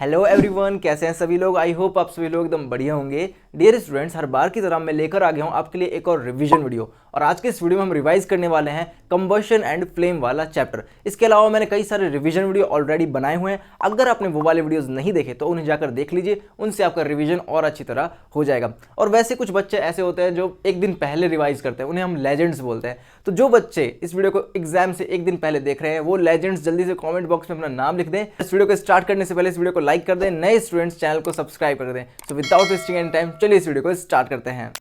Hello everyone, कैसे हैं सभी लोग। आई होप आप सभी लोग एकदम बढ़िया होंगे। डियर स्टूडेंट्स, हर बार की तरह मैं लेकर आ गया हूं आपके लिए एक और रिवीजन वीडियो। और आज के इस वीडियो में हम रिवाइज करने वाले हैं कंबशन एंड फ्लेम वाला चैप्टर। इसके अलावा मैंने कई सारे रिवीजन वीडियो ऑलरेडी बनाए हुए हैं। अगर आपने वो वाले वीडियोस नहीं देखे तो उन्हें जाकर देख लीजिए, उनसे आपका रिवीजन और अच्छी तरह हो जाएगा। और वैसे कुछ बच्चे ऐसे होते हैं जो एक दिन पहले रिवाइज करते हैं, उन्हें हम लेजेंड्स बोलते हैं। तो जो बच्चे इस वीडियो को एग्जाम से एक दिन पहले देख रहे हैं वो लेजेंड्स जल्दी से कमेंट बॉक्स में अपना नाम लिख दें। इस वीडियो को स्टार्ट करने से पहले इस वीडियो को लाइक कर दें, नए स्टूडेंट्स चैनल को सब्सक्राइब कर दें। So without wasting any time चलिए इस वीडियो को स्टार्ट करते हैं।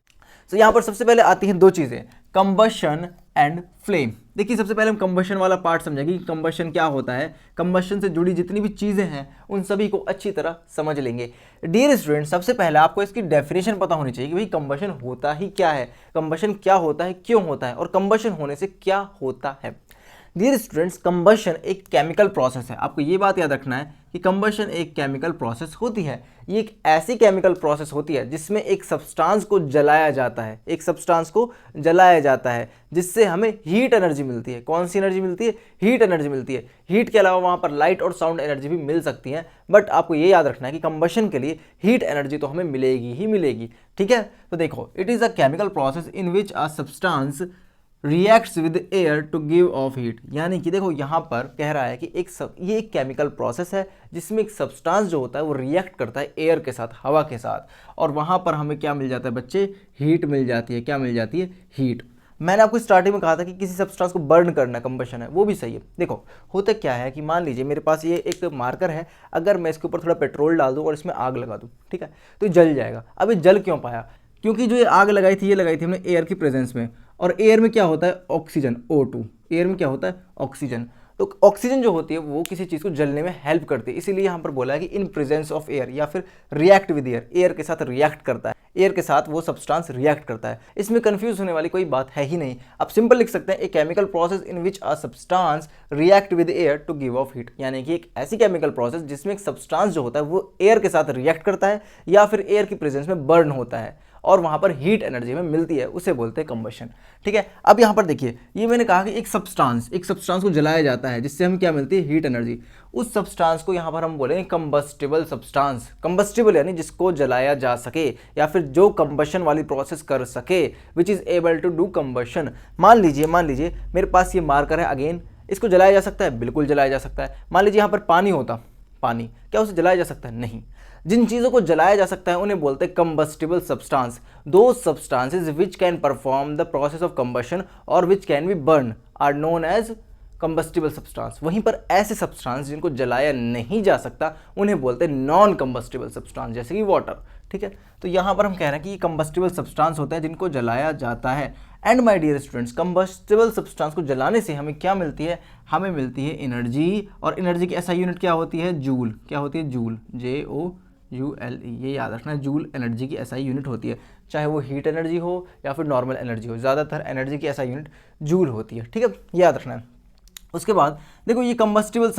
तो यहाँ पर सबसे पहले आती हैं दो चीजें, कंबशन एंड फ्लेम। देखिए, सबसे पहले हम कंबशन वाला पार्ट समझेंगे कि कंबशन क्या होता है। कंबशन से जुड़ी जितनी भी चीजें हैं उन सभी को अच्छी तरह समझ लेंगे। डियर स्टूडेंट, सबसे पहले आपको इसकी डेफिनेशन पता होनी चाहिए कि भाई कंबशन होता ही क्या है, कंबशन क्या होता है, क्यों होता है और कंबशन होने से क्या होता है। डियर स्टूडेंट्स, कंबशन एक केमिकल प्रोसेस है। आपको ये बात याद रखना है कि कंबशन एक केमिकल प्रोसेस होती है। ये एक ऐसी केमिकल प्रोसेस होती है जिसमें एक सब्सटेंस को जलाया जाता है, एक सब्सटेंस को जलाया जाता है जिससे हमें हीट एनर्जी मिलती है। कौन सी एनर्जी मिलती है? हीट एनर्जी मिलती है। हीट के अलावा वहाँ पर लाइट और साउंड एनर्जी भी मिल सकती है, बट आपको ये याद रखना है कि कंबशन के लिए हीट एनर्जी तो हमें मिलेगी ही मिलेगी। ठीक है, तो देखो, it is a chemical process in which a substance reacts with air to give off heat. यानी कि देखो, यहाँ पर कह रहा है कि ये एक केमिकल प्रोसेस है जिसमें एक सब्सटेंस जो होता है वो रिएक्ट करता है एयर के साथ, हवा के साथ, और वहाँ पर हमें क्या मिल जाता है बच्चे? हीट मिल जाती है। क्या मिल जाती है? हीट। मैंने आपको स्टार्टिंग में कहा था कि किसी सब्सटेंस को बर्न करना कंबशन है, वो भी सही है। देखो, होता क्या है कि मान लीजिए मेरे पास ये एक मार्कर है, अगर मैं इसके ऊपर थोड़ा पेट्रोल डाल दूँ और इसमें आग लगा दूँ, ठीक है, तो ये जल जाएगा। अब ये जल क्यों पाया? क्योंकि जो ये आग लगाई थी, ये लगाई थी हमने एयर की प्रेजेंस में, और एयर में क्या होता है? Oxygen, O2। एयर में क्या होता है? ऑक्सीजन। तो ऑक्सीजन जो होती है वो किसी चीज़ को जलने में हेल्प करती है, इसीलिए यहाँ पर बोला है कि इन प्रेजेंस ऑफ एयर, या फिर रिएक्ट विद एयर, एयर के साथ रिएक्ट करता है, एयर के साथ वो सब्सटेंस रिएक्ट करता है। इसमें कंफ्यूज होने वाली कोई बात है ही नहीं। आप सिंपल लिख सकते हैं, a chemical process in which a substance react with air to give off heat. यानी कि एक ऐसी केमिकल प्रोसेस जिसमें एक सब्सटेंस जो होता है वो एयर के साथ रिएक्ट करता है या फिर एयर की प्रेजेंस में बर्न होता है और वहां पर हीट एनर्जी में मिलती है, उसे बोलते हैं कंबशन। ठीक है, अब यहां पर देखिए, ये मैंने कहा कि एक सब्सटेंस को जलाया जाता है जिससे हमें क्या मिलती है? Heat energy. उस सब्सटेंस को यहां पर हम बोलेंगे कंबस्टिबल सब्सटेंस। कंबस्टिबल यानी जिसको जलाया जा सके या फिर जो कंबशन वाली प्रोसेस कर सके, which is able to do combustion. मान लीजिए मेरे पास ये मार्कर है, अगेन इसको जलाया जा सकता है, बिल्कुल जलाया जा सकता है। मान लीजिए यहाँ पर पानी होता, पानी क्या उसे जलाया जा सकता है? नहीं। जिन चीज़ों को जलाया जा सकता है उन्हें बोलते हैं कंबस्टिबल सब्सटेंस। दो substances which can perform the process of combustion और which can be burn are known as combustible substance. वहीं पर ऐसे सब्सटेंस जिनको जलाया नहीं जा सकता उन्हें बोलते हैं नॉन कंबस्टिबल सब्सटेंस, जैसे कि वाटर। ठीक है, तो यहाँ पर हम कह रहे हैं कि ये कंबस्टिबल सब्सटेंस होते हैं जिनको जलाया जाता है। And my dear students, combustible substance को जलाने से हमें क्या मिलती है? हमें मिलती है एनर्जी, और एनर्जी की ऐसा यूनिट क्या होती है? जूल। क्या होती है? Joule, JOULE। ये याद रखना है, जूल एनर्जी की SI यूनिट होती है, चाहे वो हीट एनर्जी हो या फिर नॉर्मल एनर्जी हो, ज़्यादातर एनर्जी की SI यूनिट जूल होती है। ठीक है, याद रखना है। उसके बाद देखो, ये कंबस्टिबल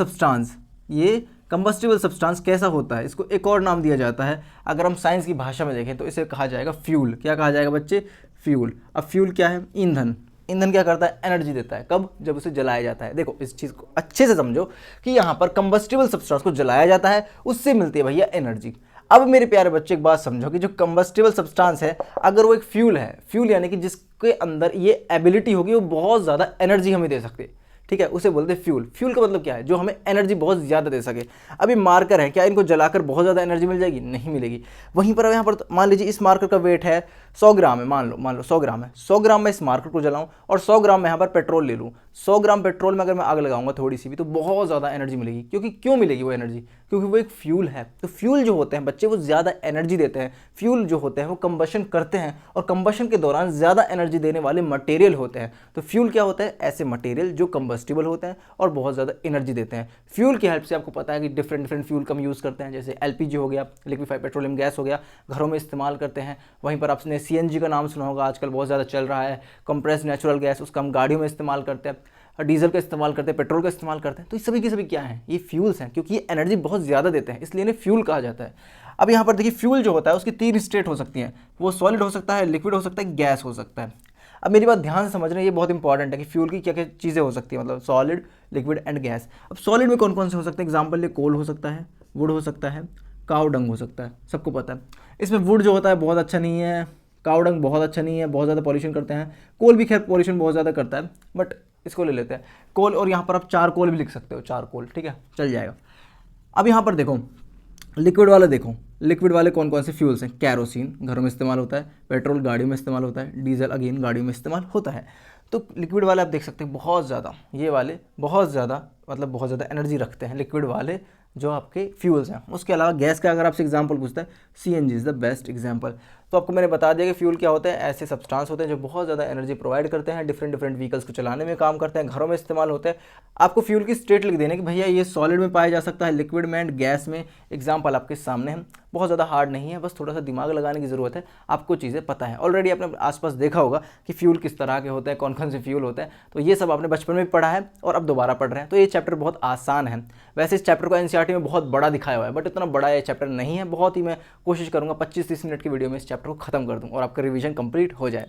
सब्सटेंस कैसा होता है? इसको एक और नाम दिया जाता है, अगर हम साइंस की भाषा में देखें तो इसे कहा जाएगा फ्यूल। क्या कहा जाएगा बच्चे? फ्यूल। अब फ्यूल क्या है? ईंधन। ईंधन क्या करता है? एनर्जी देता है। कब? जब उसे जलाया जाता है। देखो, इस चीज़ को अच्छे से समझो कि यहाँ पर कंबस्टिबल सब्सटेंस को जलाया जाता है, उससे मिलती है भैया एनर्जी। अब मेरे प्यारे बच्चे एक बात समझो कि जो कंबस्टिबल सब्सटेंस है, अगर वो एक फ्यूल है, फ्यूल यानी कि जिसके अंदर ये एबिलिटी होगी वो बहुत ज़्यादा एनर्जी हमें दे सकते हैं, ठीक है, उसे बोलते हैं फ्यूल। फ्यूल का मतलब क्या है? जो हमें एनर्जी बहुत ज़्यादा दे सके। अभी मार्कर है, क्या इनको जलाकर बहुत ज़्यादा एनर्जी मिल जाएगी? नहीं मिलेगी। वहीं पर यहाँ पर मान लीजिए इस मार्कर का वेट है 100 ग्राम है, मान लो 100 ग्राम है। 100 ग्राम में इस मार्कर को जलाऊं और 100 ग्राम में यहाँ पर पेट्रोल ले लूँ। 100 ग्राम पेट्रोल में अगर मैं आग लगाऊंगा थोड़ी सी भी, तो बहुत ज़्यादा एनर्जी मिलेगी। क्योंकि क्यों मिलेगी वो एनर्जी? क्योंकि वो एक फ्यूल है। तो फ्यूल जो होते हैं बच्चे, वो ज़्यादा एनर्जी देते हैं। फ्यूल जो होते हैं वो कंबशन करते हैं और कंबशन के दौरान ज़्यादा एनर्जी देने वाले मटेरियल होते हैं। तो फ्यूल क्या होता है? ऐसे मटेरियल जो कंबस्टिबल होते हैं और बहुत ज़्यादा एनर्जी देते हैं। फ्यूल की हेल्प से आपको पता है कि डिफरेंट फ्यूल का हम यूज़ करते हैं, जैसे LPG हो गया, लिक्विफाइड पेट्रोलियम गैस हो गया, घरों में इस्तेमाल करते हैं। वहीं पर आपने CNG का नाम सुना होगा, आजकल बहुत ज़्यादा चल रहा है। कंप्रेस्ड नेचुरल गैस, उसका हम गाड़ियों में इस्तेमाल करते हैं। डीजल का इस्तेमाल करते हैं, पेट्रोल का इस्तेमाल करते हैं। तो ये सभी के सभी क्या हैं? ये फ्यूल्स हैं, क्योंकि ये एनर्जी बहुत ज़्यादा देते हैं, इसलिए इन्हें फ्यूल कहा जाता है। अब यहाँ पर देखिए, फ्यूल जो होता है उसकी 3 स्टेट हो सकती हैं। वो सॉलिड हो सकता है, लिक्विड हो सकता है, गैस हो सकता है। अब मेरी बात ध्यान से समझना, ये बहुत इंपॉर्टेंट है कि फ्यूल की क्या क्या चीज़ें हो सकती है, मतलब सॉलिड, लिक्विड एंड गैस। अब सॉलिड में कौन कौन से हो सकते हैं? एग्जाम्पल लिए कोल हो सकता है, वुड हो सकता है, काऊ डंग हो सकता है, सबको पता है। इसमें वुड जो होता है बहुत अच्छा नहीं है, काऊ डंग बहुत अच्छा नहीं है, बहुत ज़्यादा पॉल्यूशन करते हैं। कोल भी खैर पॉल्यूशन बहुत ज़्यादा करता है, बट इसको ले लेते हैं कोल। और यहाँ पर आप चारकोल भी लिख सकते हो, चारकोल, ठीक है, चल जाएगा। अब यहाँ पर देखो लिक्विड वाले, देखो लिक्विड वाले कौन कौन से फ्यूल्स हैं। कैरोसिन घरों में इस्तेमाल होता है, पेट्रोल गाड़ियों में इस्तेमाल होता है, डीजल अगेन गाड़ियों में इस्तेमाल होता है। तो लिक्विड वाले आप देख सकते हैं बहुत ज़्यादा, ये वाले बहुत ज़्यादा मतलब बहुत ज़्यादा एनर्जी रखते हैं लिक्विड वाले जो आपके फ्यूल्स हैं। उसके अलावा गैस का अगर आपसे एग्जांपल पूछता है, CNG is the best example. तो आपको मैंने बता दिया कि फ्यूल क्या होते हैं, ऐसे सब्सटेंस होते हैं जो बहुत ज़्यादा एनर्जी प्रोवाइड करते हैं, डिफरेंट डिफरेंट व्हीकल्स को चलाने में काम करते हैं, घरों में इस्तेमाल होते हैं। आपको फ्यूल की स्टेट लिख देने कि भैया ये सॉलिड में पाया जा सकता है, लिक्विड में एंड गैस में। एग्जाम्पल आपके सामने है, बहुत ज़्यादा हार्ड नहीं है, बस थोड़ा सा दिमाग लगाने की ज़रूरत है। आपको चीज़ें पता है, ऑलरेडी आपने आसपास देखा होगा कि फ्यूल किस तरह के होते हैं, कौन कौन से फ्यूल होते हैं। तो ये सब आपने बचपन में भी पढ़ा है और अब दोबारा पढ़ रहे हैं, तो ये चैप्टर बहुत आसान है। वैसे इस चैप्टर को एनसीईआरटी में बहुत बड़ा दिखाया हुआ है, बट इतना बड़ा ये चैप्टर नहीं है। बहुत ही मैं कोशिश करूँगा 25-30 मिनट की वीडियो में इस चैप्टर को खत्म कर दूँ और आपका रिवीजन कंप्लीट हो जाए।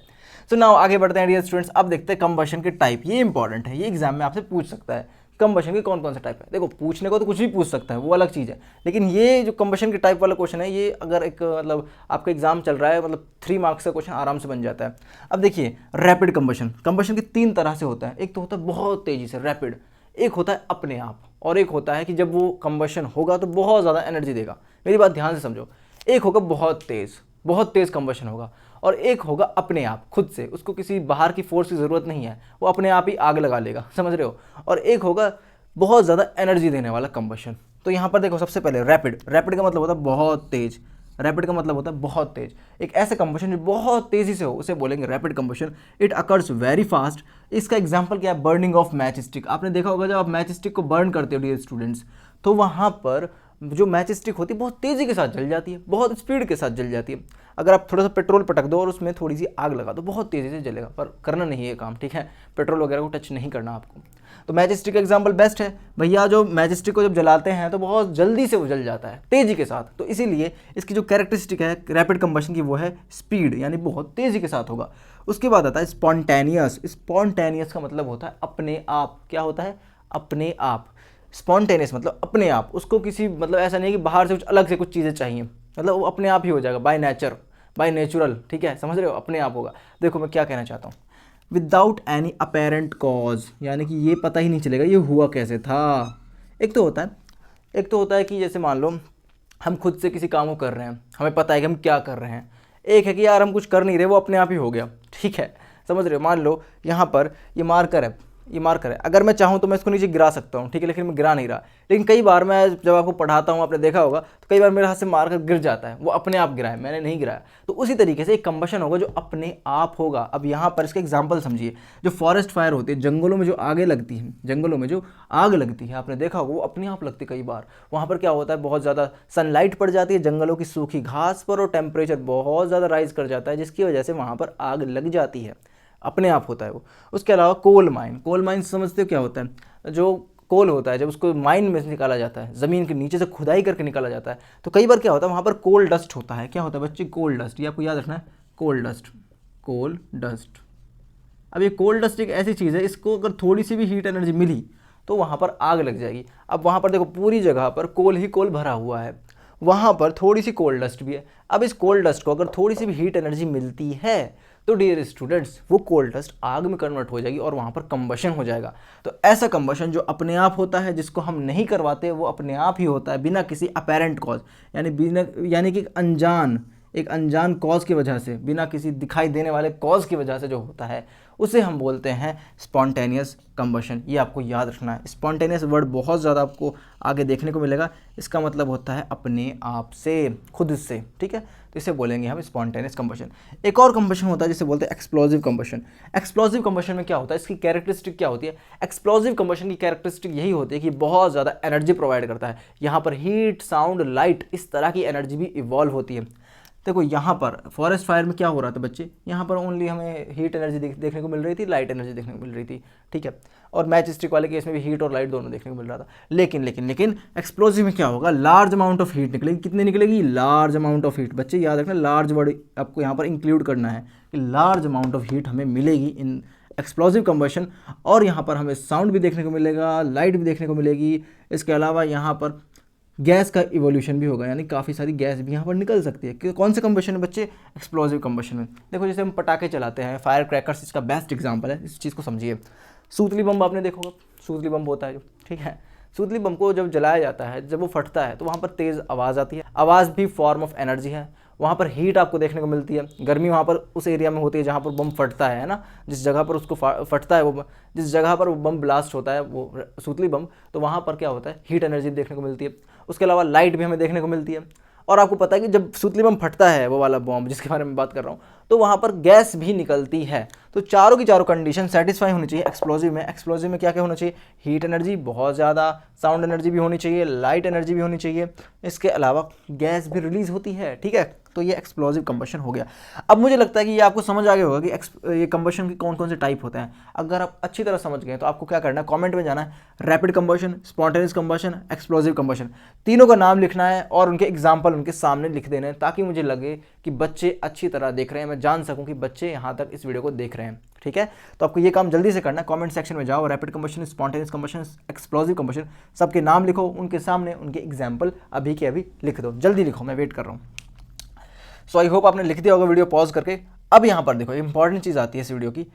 सो नाउ आगे बढ़ते हैं डियर स्टूडेंट्स। अब देखते हैं कंबशन के टाइप, ये इंपॉर्टेंट है, ये एग्जाम में आपसे पूछ सकता है कंबशन के कौन कौन सा टाइप है। देखो पूछने को तो कुछ भी पूछ सकता है, वो अलग चीज़ है, लेकिन ये जो कंबशन के टाइप वाला क्वेश्चन है, ये अगर एक मतलब आपका एग्जाम चल रहा है, मतलब 3 मार्क्स का क्वेश्चन आराम से बन जाता है। अब देखिए रैपिड कंबशन, कंबशन के 3 तरह से होता है। एक तो होता है बहुत तेज़ी से रैपिड, एक होता है अपने आप, और एक होता है कि जब वो कंबशन होगा तो बहुत ज़्यादा एनर्जी देगा। मेरी बात ध्यान से समझो, एक होगा बहुत तेज़ कंबशन होगा, और एक होगा अपने आप खुद से, उसको किसी बाहर की फोर्स की ज़रूरत नहीं है, वो अपने आप ही आग लगा लेगा, समझ रहे हो। और एक होगा बहुत ज़्यादा एनर्जी देने वाला कंबशन। तो यहाँ पर देखो सबसे पहले रैपिड, रैपिड का मतलब होता है बहुत तेज़, रैपिड का मतलब होता है बहुत तेज़। एक ऐसे कंबशन जो बहुत तेज़ी से हो उसे बोलेंगे rapid combustion. It occurs very fast. इसका एग्जांपल क्या है, बर्निंग ऑफ मैच स्टिक। आपने देखा होगा जब आप मैच स्टिक को बर्न करते हो डियर स्टूडेंट्स, तो वहाँ पर जो मैच स्टिक होती है बहुत तेज़ी के साथ जल जाती है, बहुत स्पीड के साथ जल जाती है। अगर आप थोड़ा सा पेट्रोल पटक दो और उसमें थोड़ी सी आग लगा दो, बहुत तेज़ी से जलेगा, पर करना नहीं है काम, ठीक है, पेट्रोल वगैरह को टच नहीं करना आपको। तो मैच स्टिक का एग्जाम्पल बेस्ट है भैया, जो मैच स्टिक को जब जलाते हैं तो बहुत जल्दी से वो जल जाता है तेज़ी के साथ। तो इसीलिए इसकी जो कैरेक्टरिस्टिक है रैपिड कंबशन की वो है स्पीड, यानी बहुत तेज़ी के साथ होगा। उसके बाद आता है स्पॉन्टेनियस। स्पॉन्टेनियस का मतलब होता है अपने आप। क्या होता है, अपने आप। स्पॉन्टेनियस मतलब अपने आप, उसको किसी मतलब ऐसा नहीं कि बाहर से कुछ अलग से कुछ चीज़ें चाहिए, मतलब वो अपने आप ही हो जाएगा, बाय नेचर, बाय नेचुरल, ठीक है, समझ रहे हो, अपने आप होगा। देखो मैं क्या कहना चाहता हूँ, विदाउट एनी अपेरेंट कॉज, यानी कि ये पता ही नहीं चलेगा ये हुआ कैसे था। एक तो होता है कि जैसे मान लो हम खुद से किसी काम को कर रहे हैं, हमें पता है कि हम क्या कर रहे हैं। एक है कि यार हम कुछ कर नहीं रहे, वो अपने आप ही हो गया, ठीक है, समझ रहे हो। मान लो यहाँ पर ये मार्कर है, अगर मैं चाहूँ तो मैं इसको नीचे गिरा सकता हूँ, ठीक है, लेकिन मैं गिरा नहीं रहा। लेकिन कई बार मैं जब आपको पढ़ाता हूँ, आपने देखा होगा, तो कई बार मेरे हाथ से मार्कर गिर जाता है, वो अपने आप गिरा है, मैंने नहीं गिराया। तो उसी तरीके से एक कंबशन होगा जो अपने आप होगा। अब यहाँ पर इसका एग्जाम्पल समझिए, जो फॉरेस्ट फायर होती है, जंगलों में जो आगे लगती है, जंगलों में जो आग लगती है, आपने देखा होगा वो अपने आप लगती है। कई बार वहाँ पर क्या होता है, बहुत ज़्यादा सनलाइट पड़ जाती है जंगलों की सूखी घास पर, और टेम्परेचर बहुत ज़्यादा राइज कर जाता है, जिसकी वजह से वहाँ पर आग लग जाती है, अपने आप होता है वो। उसके अलावा कोल माइन समझते हो क्या होता है, जो कोल होता है जब उसको माइन में से निकाला जाता है, ज़मीन के नीचे से खुदाई करके निकाला जाता है, तो कई बार क्या होता है वहाँ पर कोल डस्ट होता है। क्या होता है बच्चे, कोल डस्ट, ये आपको याद रखना है, कोल डस्ट। अब ये कोल डस्ट एक ऐसी चीज़ है, इसको अगर थोड़ी सी भी हीट एनर्जी मिली तो वहाँ पर आग लग जाएगी। अब वहाँ पर देखो पूरी जगह पर कोल ही कोल भरा हुआ है, वहाँ पर थोड़ी सी कोल डस्ट भी है। अब इस कोल डस्ट को अगर थोड़ी सी भी हीट एनर्जी मिलती है तो डियर स्टूडेंट्स वो कोल डस्ट आग में कन्वर्ट हो जाएगी और वहाँ पर कंबशन हो जाएगा। तो ऐसा कंबशन जो अपने आप होता है, जिसको हम नहीं करवाते, वो अपने आप ही होता है बिना किसी अपेरेंट कॉज, यानी कि एक अनजान कॉज की वजह से, बिना किसी दिखाई देने वाले कॉज की वजह से जो होता है, उसे हम बोलते हैं स्पॉन्टेनियस कंबशन। ये आपको याद रखना है। स्पॉन्टेनियस वर्ड बहुत ज़्यादा आपको आगे देखने को मिलेगा, इसका मतलब होता है अपने आप से, खुद से, ठीक है, तो इसे बोलेंगे हम स्पॉन्टेनियस कंबशन। एक और कंबशन होता है जिसे बोलते हैं एक्सप्लोजिव कंबशन। एक्सप्लोजिव कंबशन में क्या होता है, इसकी कैरेक्टरिस्टिक क्या होती है, एक्सप्लोजिव कंबशन की कैरेक्टरिस्टिक यही होती है कि बहुत ज़्यादा एनर्जी प्रोवाइड करता है। यहाँ पर हीट, साउंड, लाइट, इस तरह की एनर्जी भी इवॉल्व होती है। देखो यहाँ पर फॉरेस्ट फायर में क्या हो रहा था बच्चे, यहाँ पर ओनली हमें हीट एनर्जी देखने को मिल रही थी, लाइट एनर्जी देखने को मिल रही थी, ठीक है, और मैच स्टिक वाले केस में भी हीट और लाइट दोनों देखने को मिल रहा था। लेकिन एक्सप्लोजिव में क्या होगा, लार्ज अमाउंट ऑफ हीट निकलेगी। कितनी निकलेगी, लार्ज अमाउंट ऑफ हीट। बच्चे याद रखना, लार्ज वर्ड आपको यहाँ पर इंक्लूड करना है कि लार्ज अमाउंट ऑफ हीट हमें मिलेगी इन एक्सप्लोजिव कंबशन, और यहाँ पर हमें साउंड भी देखने को मिलेगा, लाइट भी देखने को मिलेगी। इसके अलावा यहाँ पर गैस का इवोल्यूशन भी होगा, यानी काफ़ी सारी गैस भी यहाँ पर निकल सकती है। कौन से कंबशन में बच्चे? एक्सप्लोजिव कंबशन में। देखो जैसे हम पटाखे चलाते हैं, फायर क्रैकर्स इसका बेस्ट एग्जाम्पल है, इस चीज़ को समझिए। सूतली बम आपने देखा होगा, सूतली बम होता है जो, ठीक है। सूतली बम को जब जलाया जाता है, जब वो फटता है तो वहाँ पर तेज़ आवाज़ आती है। आवाज़ भी फॉर्म ऑफ एनर्जी है। वहाँ पर हीट आपको देखने को मिलती है, गर्मी वहाँ पर उस एरिया में होती है जहाँ पर बम फटता है ना, जिस जगह पर उसको फटता है वो, जिस जगह पर वो बम ब्लास्ट होता है वो सूतली बम, तो वहाँ पर क्या होता है, हीट एनर्जी देखने को मिलती है। उसके अलावा लाइट भी हमें देखने को मिलती है। और आपको पता है कि जब सूतली बम फटता है, वो वाला बॉम्ब जिसके बारे में बात कर रहा हूँ, तो वहाँ पर गैस भी निकलती है। तो चारों की चारों कंडीशन सेटिस्फाई होनी चाहिए एक्सप्लोजिव में। एक्सप्लोजिव में क्या क्या होना चाहिए? हीट एनर्जी बहुत ज़्यादा, साउंड एनर्जी भी होनी चाहिए, लाइट एनर्जी भी होनी चाहिए, इसके अलावा गैस भी रिलीज होती है, ठीक है। तो ये एक्सप्लोजिव कंबशन हो गया। अब मुझे लगता है कि ये आपको समझ आ गया होगा कि ये कंबशन के कौन कौन से टाइप होते हैं। अगर आप अच्छी तरह समझ गए तो आपको क्या करना है, कमेंट में जाना है, rapid combustion, spontaneous combustion, explosive combustion, तीनों का नाम लिखना है और उनके एग्जाम्पल उनके सामने लिख देने हैं, ताकि मुझे लगे कि बच्चे अच्छी तरह देख रहे हैं, मैं जान सकूं कि बच्चे यहाँ तक इस वीडियो को देख रहे हैं, ठीक है। तो आपको ये काम जल्दी से करना है, कमेंट सेक्शन में जाओ, rapid combustion, spontaneous combustion, explosive combustion, सबके नाम लिखो, उनके सामने उनके एग्जाम्पल अभी के अभी लिख दो, जल्दी लिखो, मैं वेट कर रहा हूँ। सो आई होप आपने लिख दिया होगा वीडियो पॉज करके। अब यहाँ पर देखो इंपॉर्टेंट चीज़ आती है इस वीडियो की,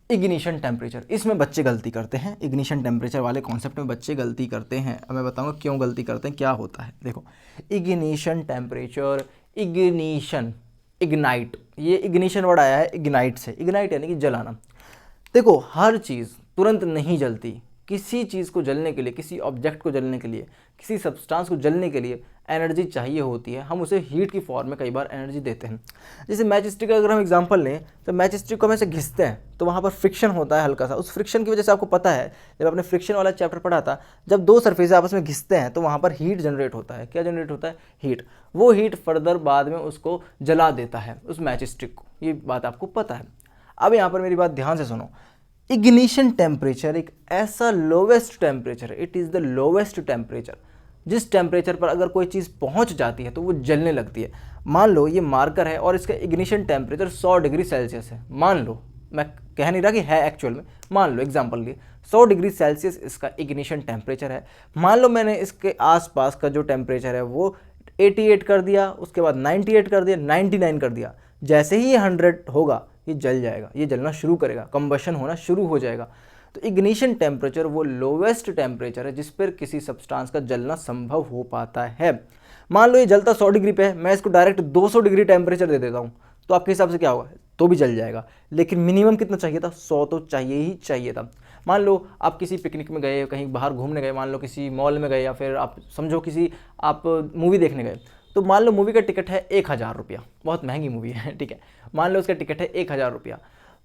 इग्निशन टेम्परेचर। इसमें बच्चे गलती करते हैं, इग्निशन टेम्परेचर वाले कॉन्सेप्ट में बच्चे गलती करते हैं। अब मैं बताऊंगा क्यों गलती करते हैं, क्या होता है। देखो इग्निशन टेम्परेचर, इग्निशन, इग्नाइट, ये इग्निशन वर्ड आया है इग्नाइट से, इग्नाइट यानी कि जलाना। देखो हर चीज़ तुरंत नहीं जलती, किसी चीज़ को जलने के लिए, किसी ऑब्जेक्ट को जलने के लिए, किसी सब्सटेंस को जलने के लिए एनर्जी चाहिए होती है। हम उसे हीट की फॉर्म में कई बार एनर्जी देते हैं। जैसे मैच स्टिक का अगर हम एग्जांपल लें, तो मैच स्टिक को हम ऐसे घिसते हैं तो वहाँ पर फ्रिक्शन होता है हल्का सा। उस फ्रिक्शन की वजह से आपको पता है, जब आपने फ्रिक्शन वाला चैप्टर पढ़ा था, जब दो सरफेस आपस में घिसते हैं तो वहाँ पर हीट जनरेट होता है। क्या जनरेट होता है? हीट। वो हीट फर्दर बाद में उसको जला देता है, उस मैच स्टिक को। ये बात आपको पता है। अब यहाँ पर मेरी बात ध्यान से सुनो। इग्निशन टेम्परेचर एक ऐसा लोवेस्ट टेम्परेचर है, it is the lowest temperature, जिस टेम्परेचर पर अगर कोई चीज़ पहुंच जाती है तो वो जलने लगती है। मान लो ये मार्कर है और इसका इग्निशन टेम्परेचर 100 डिग्री सेल्सियस है, मान लो, मैं कह नहीं रहा कि है एक्चुअल में, मान लो एग्जांपल लिए 100 डिग्री सेल्सियस इसका इग्निशन टेम्परेचर है। मान लो मैंने इसके आसपास का जो टेम्परेचर है वो 88 कर दिया, उसके बाद 98 कर दिया, 99 कर दिया। जैसे ही ये 100 होगा ये जल जाएगा, ये जलना शुरू करेगा, कंबशन होना शुरू हो जाएगा। तो इग्निशन टेम्परेचर वो लोवेस्ट टेम्परेचर है जिस पर किसी सब्सटेंस का जलना संभव हो पाता है। मान लो ये जलता 100 डिग्री पे है, मैं इसको डायरेक्ट 200 डिग्री टेम्परेचर दे देता हूँ, तो आपके हिसाब से क्या होगा? तो भी जल जाएगा, लेकिन मिनिमम कितना चाहिए था? 100 तो चाहिए ही चाहिए था। मान लो आप किसी पिकनिक में गए, कहीं बाहर घूमने गए, मान लो किसी मॉल में गए, या फिर आप समझो किसी आप मूवी देखने गए, तो मान लो मूवी का टिकट है 1000 रुपया, बहुत महंगी मूवी है, ठीक है। मान लो उसका टिकट है 1000 रुपया,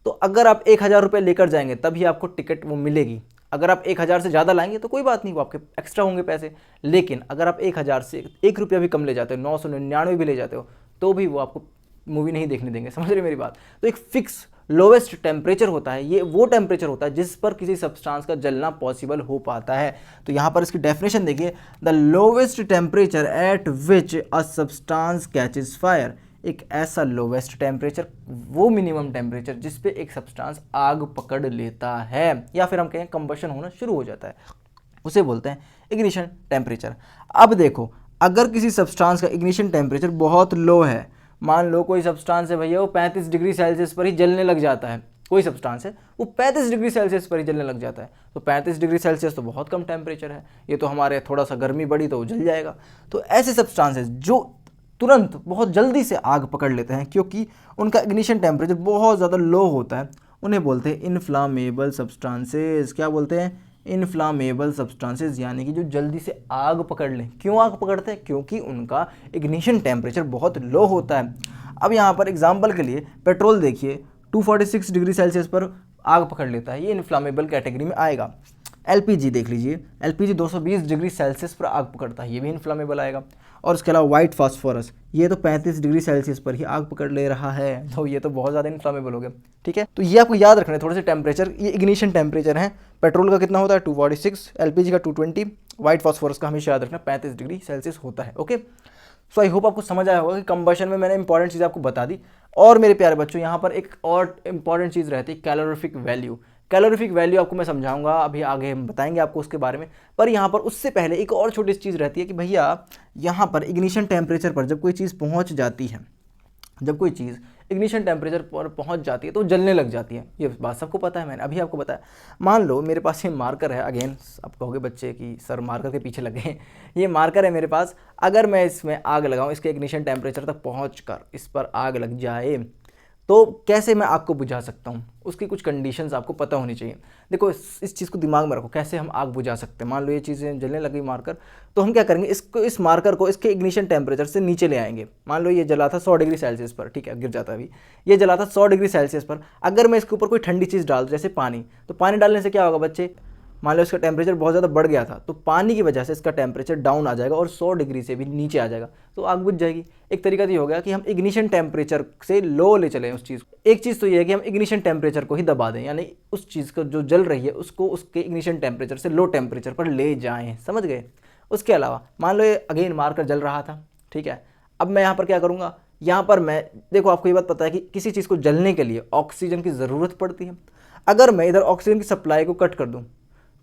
तो अगर आप 1000 रुपये लेकर जाएंगे तभी आपको टिकट वो मिलेगी। अगर आप 1000 से ज़्यादा लाएंगे तो कोई बात नहीं, वो आपके एक्स्ट्रा होंगे पैसे। लेकिन अगर आप 1000 से 1 रुपया भी कम ले जाते हो, 999 भी ले जाते हो, तो भी वो आपको मूवी नहीं देखने देंगे। समझ रहे मेरी बात? तो एक फिक्स लोवेस्ट टेम्परेचर होता है, ये वो टेम्परेचर होता है जिस पर किसी सब्सटेंस का जलना पॉसिबल हो पाता है। तो यहाँ पर इसकी डेफिनेशन देखिए, the lowest temperature at which a substance catches fire. एक ऐसा लोवेस्ट टेम्परेचर, वो मिनिमम टेम्परेचर जिस पे एक सब्सटेंस आग पकड़ लेता है, या फिर हम कहें कंबशन होना शुरू हो जाता है, उसे बोलते हैं इग्निशन टेम्परेचर। अब देखो, अगर किसी सब्सटेंस का इग्निशन टेम्परेचर बहुत लो है, मान लो कोई सब्सटेंस है भैया वो 35 डिग्री सेल्सियस पर ही जलने लग जाता है, कोई सब्सटेंस है वो 35 डिग्री सेल्सियस पर ही जलने लग जाता है, तो 35 डिग्री सेल्सियस तो बहुत कम टेम्परेचर है, ये तो हमारे थोड़ा सा गर्मी बढ़ी तो वो जल जाएगा। तो ऐसे सब्सटेंसेस जो तुरंत बहुत जल्दी से आग पकड़ लेते हैं क्योंकि उनका इग्निशन टेम्परेचर बहुत ज़्यादा लो होता है, उन्हें बोलते हैं इनफ्लामेबल सब्सटेंसेस। क्या बोलते हैं? इनफ्लामेबल सब्सटेंसेस, यानी कि जो जल्दी से आग पकड़ लें। क्यों आग पकड़ते हैं? क्योंकि उनका इग्निशन टेम्परेचर बहुत लो होता है। अब यहाँ पर एग्जांपल के लिए पेट्रोल देखिए, 246 डिग्री सेल्सियस पर आग पकड़ लेता है, ये इनफ्लामेबल कैटेगरी में आएगा। एलपीजी देख लीजिए, एलपीजी 220 डिग्री सेल्सियस पर आग पकड़ता है, ये भी इन्फ्लामेबल आएगा। और उसके अलावा वाइट फास्फोरस, ये तो 35 डिग्री सेल्सियस पर ही आग पकड़ ले रहा है, तो ये तो बहुत ज़्यादा इन्फ्लामेबल हो गया, ठीक है। तो ये आपको याद रखना है थोड़े से टेम्परेचर, ये इग्निशन टेम्परेचर है। पेट्रोल का कितना होता है? 246, एलपीजी का 220, वाइट फास्फोरस का हमेशा याद रखना 35 डिग्री सेल्सियस होता है, ओके। सो आई होप आपको समझ आया होगा कि कंबशन में मैंने इंपॉर्टेंट चीज़ आपको बता दी। और मेरे प्यारे बच्चों, यहाँ पर एक और इंपॉर्टेंट चीज़ रहती है, कैलोरीफिक वैल्यू। कैलोरीफिक वैल्यू आपको मैं समझाऊंगा, अभी आगे हम बताएंगे आपको उसके बारे में। पर यहाँ पर उससे पहले एक और छोटी सी चीज़ रहती है कि भैया यहाँ पर इग्निशन टेम्परेचर पर जब कोई चीज़ पहुँच जाती है, जब कोई चीज़ इग्निशन टेम्परेचर पर पहुंच जाती है तो जलने लग जाती है। ये बात सबको पता है, मैंने अभी आपको बताया। मान लो मेरे पास ये मार्कर है, अगेन आप कहोगे बच्चे कि सर मार्कर के पीछे लगे हैं, ये मार्कर है मेरे पास। अगर मैं इसमें आग लगाऊं, इसके इग्निशन टेम्परेचर तक पहुंचकर इस पर आग लग जाए तो कैसे मैं आग को बुझा सकता हूँ, उसकी कुछ कंडीशंस आपको पता होनी चाहिए। देखो इस चीज़ को दिमाग में रखो, कैसे हम आग बुझा सकते हैं। मान लो ये चीज़ें जलने लगी मार्कर, तो हम क्या करेंगे, इस मार्कर को इसके इग्निशन टेम्परेचर से नीचे ले आएंगे। मान लो ये जला था 100 डिग्री सेल्सियस पर, ठीक है, गिर जाता है अभी, ये जला था 100 डिग्री सेल्सियस पर। अगर मैं इसके ऊपर कोई ठंडी चीज़ डाल दूँ जैसे पानी, तो पानी डालने से क्या होगा बच्चे, मान लो इसका टेम्परेचर बहुत ज़्यादा बढ़ गया था, तो पानी की वजह से इसका टेम्परेचर डाउन आ जाएगा और 100 डिग्री से भी नीचे आ जाएगा, तो आग बुझ जाएगी। एक तरीका तो ये हो गया कि हम इग्निशन टेम्परेचर से लो ले चलें उस चीज़ को। एक चीज़ तो ये है कि हम इग्निशन टेम्परेचर को ही दबा दें, यानी उस चीज़ को जो जल रही है उसको उसके इग्निशन टेम्परेचर से लो टेम्परेचर पर ले जाएँ, समझ गए। उसके अलावा मान लो ये अगेन मार्कर जल रहा था, ठीक है, अब मैं यहाँ पर क्या करूँगा, यहाँ पर मैं, देखो आपको ये बात पता है कि किसी चीज़ को जलने के लिए ऑक्सीजन की ज़रूरत पड़ती है। अगर मैं इधर ऑक्सीजन की सप्लाई को कट कर दूँ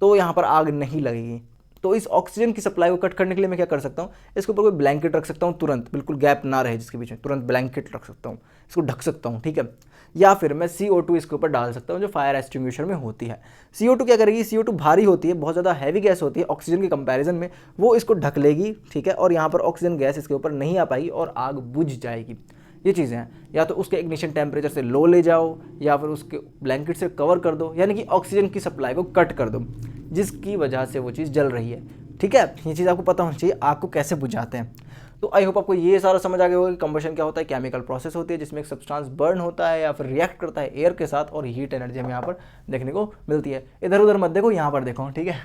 तो यहाँ पर आग नहीं लगेगी। तो इस ऑक्सीजन की सप्लाई को कट करने के लिए मैं क्या कर सकता हूँ, इसके ऊपर कोई ब्लैंकेट रख सकता हूँ, तुरंत बिल्कुल गैप ना रहे जिसके बीच में, तुरंत ब्लैंकेट रख सकता हूँ, इसको ढक सकता हूँ, ठीक है। या फिर मैं CO2 इसके ऊपर डाल सकता हूँ जो फायर एक्सटिंग्विशर में होती है। CO2 क्या करेगी, CO2 भारी होती है, बहुत ज़्यादा हैवी गैस होती है ऑक्सीजन के कंपैरिजन में, वो इसको ढक लेगी, ठीक है, और यहाँ पर ऑक्सीजन गैस इसके ऊपर नहीं आ पाएगी और आग बुझ जाएगी। ये चीज़ें हैं, या तो उसके इग्निशन टेम्परेचर से लो ले जाओ या फिर उसके ब्लैंकेट से कवर कर दो, यानी कि ऑक्सीजन की सप्लाई को कट कर दो जिसकी वजह से वो चीज़ जल रही है, ठीक है। ये चीज़ आपको पता होनी चाहिए आग को कैसे बुझाते हैं। तो आई होप आपको ये सारा समझ आ गया होगा कि कंबशन क्या होता है। केमिकल प्रोसेस होती है जिसमें एक सब्सटेंस बर्न होता है या फिर रिएक्ट करता है एयर के साथ और हीट एनर्जी हमें यहाँ पर देखने को मिलती है। इधर उधर मत देखो, यहाँ पर देखो, ठीक है।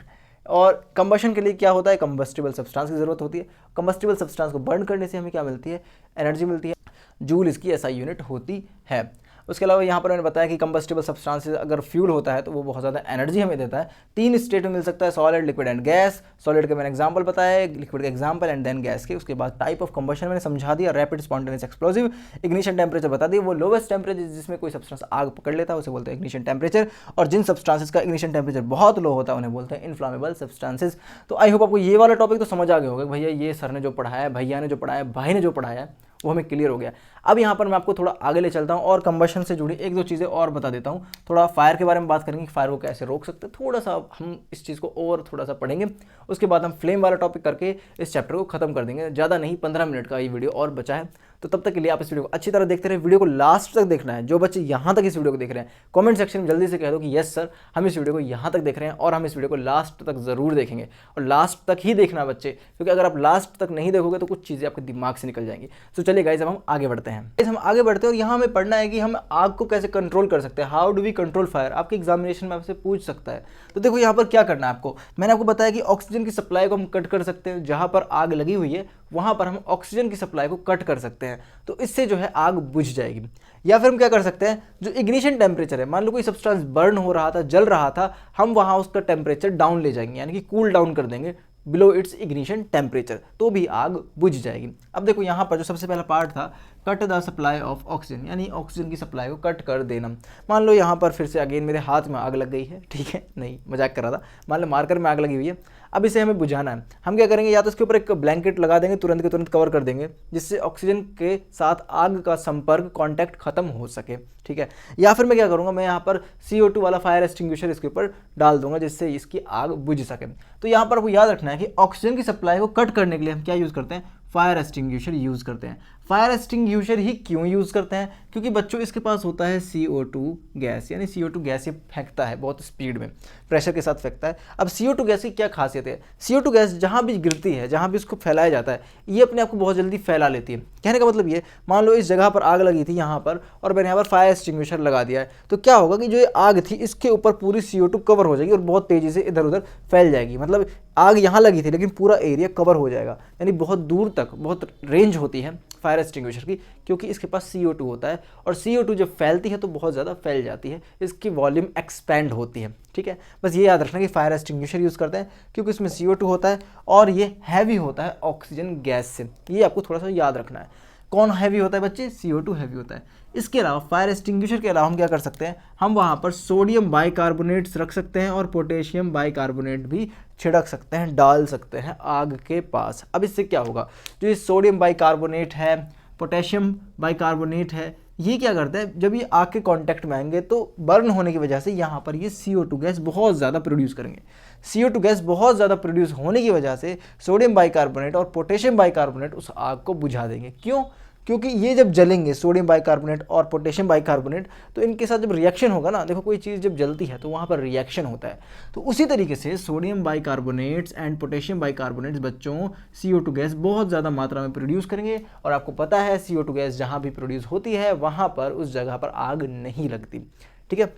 और कंबशन के लिए क्या होता है, कंबस्टिबल सब्सटेंस की ज़रूरत होती है। कंबस्टिबल सब्सटेंस को बर्न करने से हमें क्या मिलती है, एनर्जी मिलती है, जूल इसकी SI यूनिट होती है। उसके अलावा यहाँ पर मैंने बताया कि कंबस्टिबल सब्सटेंसेस अगर फ्यूल होता है तो वो बहुत ज़्यादा एनर्जी हमें देता है। 3 स्टेट में मिल सकता है, solid, liquid and gas. Solid के मैंने एग्जांपल बताया, लिक्विड का एग्जांपल एंड देन गैस के। उसके बाद टाइप ऑफ कंबशन मैंने समझा दिया, rapid, spontaneous, explosive. Ignition temperature बता दिया, वो लोवेस्ट टेम्परेचर जिसमें कोई सब्सटेंस आग पकड़ लेता है उसे बोलते हैं इग्निशन टेम्परेचर। और जिन सब्सटेंसेस का इग्निशन टेम्परेचर बहुत लो होता है उन्हें बोलते हैं इनफ्लामेबल सब्सटेंसेस। तो आई होप आपको ये वाला टॉपिक तो समझ आ गया होगा भैया ये सर ने जो पढ़ाया, भैया ने जो पढ़ाया, भाई ने जो पढ़ाया वो हमें क्लियर हो गया। अब यहाँ पर मैं आपको थोड़ा आगे ले चलता हूँ और कंबशन से जुड़ी एक दो चीज़ें और बता देता हूँ। थोड़ा फायर के बारे में बात करेंगे, फायर को कैसे रोक सकते हैं, थोड़ा सा हम इस चीज़ को और थोड़ा सा पढ़ेंगे। उसके बाद हम फ्लेम वाला टॉपिक करके इस चैप्टर को खत्म कर देंगे। ज़्यादा नहीं, 15 मिनट का ये वीडियो और बचा है, तो तब तक के लिए आप इस वीडियो को अच्छी तरह देखते रहे। वीडियो को लास्ट तक देखना है। जो बच्चे यहाँ तक इस वीडियो को देख रहे हैं कमेंट सेक्शन में जल्दी से कह दो कि यस सर हम इस वीडियो को यहाँ तक देख रहे हैं और हम इस वीडियो को लास्ट तक ज़रूर देखेंगे। और लास्ट तक ही देखना बच्चे, क्योंकि अगर आप लास्ट तक नहीं देखोगे तो कुछ चीज़ें आपके दिमाग से निकल जाएंगी। तो चलिए गाइस अब हम आगे बढ़ते हैं। हम आगे बढ़ते हैं और यहाँ हमें पढ़ना है कि हम आग को कैसे कंट्रोल कर सकते हैं। How do we control fire, आपके एग्जामिनेशन में आपसे पूछ सकता है। तो देखो यहाँ पर क्या करना है आपको, मैंने आपको बताया कि ऑक्सीजन की सप्लाई को हम कट कर सकते हैं। जहाँ पर आग लगी हुई है वहाँ पर हम ऑक्सीजन की सप्लाई को कट कर सकते हैं, तो इससे जो है आग बुझ जाएगी। या फिर हम क्या कर सकते हैं, जो इग्निशन टेम्परेचर है, मान लो कोई सब्सटेंस बर्न हो रहा था, जल रहा था, हम वहाँ उसका टेम्परेचर डाउन ले जाएंगे, यानी कि कूल डाउन कर देंगे बिलो इट्स इग्निशन टेम्परेचर, तो भी आग बुझ जाएगी। अब देखो यहाँ पर जो सबसे पहला पार्ट था, cut the supply of oxygen, यानी ऑक्सीजन की सप्लाई को कट कर देना। मान लो यहाँ पर फिर से अगेन मेरे हाथ में आग लग गई है, ठीक है, नहीं मजाक कर रहा था, मान लो मार्कर में आग लगी हुई है। अब इसे हमें बुझाना है, हम क्या करेंगे, या तो इसके ऊपर एक ब्लैंकेट लगा देंगे, तुरंत के तुरंत कवर कर देंगे, जिससे ऑक्सीजन के साथ आग का संपर्क, कांटेक्ट खत्म हो सके, ठीक है। या फिर मैं क्या करूँगा, मैं यहाँ पर CO2 वाला फायर एक्सटिंग्विशर इसके ऊपर डाल दूंगा, जिससे इसकी आग बुझ सके। तो यहाँ पर आपको याद रखना है कि ऑक्सीजन की सप्लाई को कट करने के लिए हम क्या यूज़ करते हैं, फायर एक्सटिंग्विशर यूज़ करते हैं। फायर एक्सटिंग्विशर ही क्यों यूज़ करते हैं, क्योंकि बच्चों इसके पास होता है CO2 गैस, यानी CO2 गैस ये फेंकता है बहुत स्पीड में, प्रेशर के साथ फेंकता है। अब CO2 गैस की क्या खासियत है, CO2 गैस जहाँ भी गिरती है, जहाँ भी उसको फैलाया जाता है, ये अपने आप को बहुत जल्दी फैला लेती है। कहने का मतलब ये, मान लो इस जगह पर आग लगी थी यहाँ पर और मैंने यहाँ पर फायर एक्सटिंग्विशर लगा दिया है, तो क्या होगा कि जो ये आग थी इसके ऊपर पूरी CO2 कवर हो जाएगी और बहुत तेज़ी से इधर उधर फैल जाएगी। मतलब आग यहाँ लगी थी लेकिन पूरा एरिया कवर हो जाएगा, यानी बहुत दूर तक, बहुत रेंज होती है फायर एक्सटिंग्विशर की, क्योंकि इसके पास CO2 होता है और CO2 जब फैलती है तो बहुत ज़्यादा फैल जाती है, इसकी वॉल्यूम एक्सपैंड होती है, ठीक है। बस ये याद रखना कि फायर एक्सटिंग्विशर यूज़ करते हैं क्योंकि इसमें CO2 होता है और ये हैवी होता है ऑक्सीजन गैस से, ये आपको थोड़ा सा याद रखना है। कौन हैवी होता है बच्चे? CO2 हैवी होता है। इसके अलावा फायर एक्सटिंग्विशर के अलावा हम क्या कर सकते हैं, हम वहाँ पर सोडियम बाइकार्बोनेट्स रख सकते हैं और पोटेशियम बाइकार्बोनेट भी छिड़क सकते हैं, डाल सकते हैं आग के पास। अब इससे क्या होगा, जो ये सोडियम बाइकार्बोनेट है, पोटेशियम बाइकार्बोनेट है, ये क्या करता है, जब ये आग के कांटेक्ट में आएंगे तो बर्न होने की वजह से यहाँ पर ये CO2 गैस बहुत ज़्यादा प्रोड्यूस करेंगे। CO2 गैस बहुत ज़्यादा प्रोड्यूस होने की वजह से सोडियम बाइकार्बोनेट और पोटेशियम बाइकार्बोनेट उस आग को बुझा देंगे। क्यों? क्योंकि ये जब जलेंगे सोडियम बाइकार्बोनेट और पोटेशियम बाइकार्बोनेट, तो इनके साथ जब रिएक्शन होगा ना, देखो कोई चीज़ जब जलती है तो वहाँ पर रिएक्शन होता है। तो उसी तरीके से sodium bicarbonates and potassium bicarbonates बच्चों CO2 गैस बहुत ज़्यादा मात्रा में प्रोड्यूस करेंगे। और आपको पता है CO2 गैस जहाँ भी प्रोड्यूस होती है वहाँ पर उस जगह पर आग नहीं लगती। ठीक है,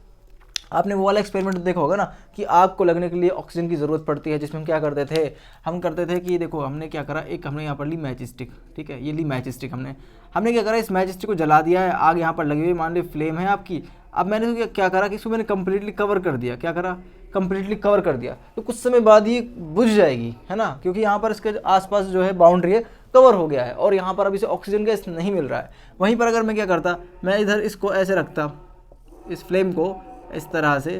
आपने वो वाला एक्सपेरिमेंट देखा होगा ना कि आग को लगने के लिए ऑक्सीजन की ज़रूरत पड़ती है, जिसमें हम क्या करते थे, हम करते थे कि देखो हमने क्या करा, एक हमने यहाँ पर ली मैच स्टिक, ठीक है, ये ली मैच स्टिक, हमने क्या करा, इस मैच स्टिक को जला दिया है, आग यहाँ पर लगी हुई, मान ली फ्लेम है आपकी। अब मैंने तो क्या करा कि इसको मैंने कंप्लीटली कवर कर दिया, क्या करा, कंप्लीटली कवर कर दिया, तो कुछ समय बाद ये बुझ जाएगी, है ना, क्योंकि यहाँ पर इसके आसपास जो है बाउंड्री है, कवर हो गया है और यहाँ पर अब इसे ऑक्सीजन गैस नहीं मिल रहा है। वहीं पर अगर मैं क्या करता, मैं इधर इसको ऐसे रखता, इस फ्लेम को इस तरह से,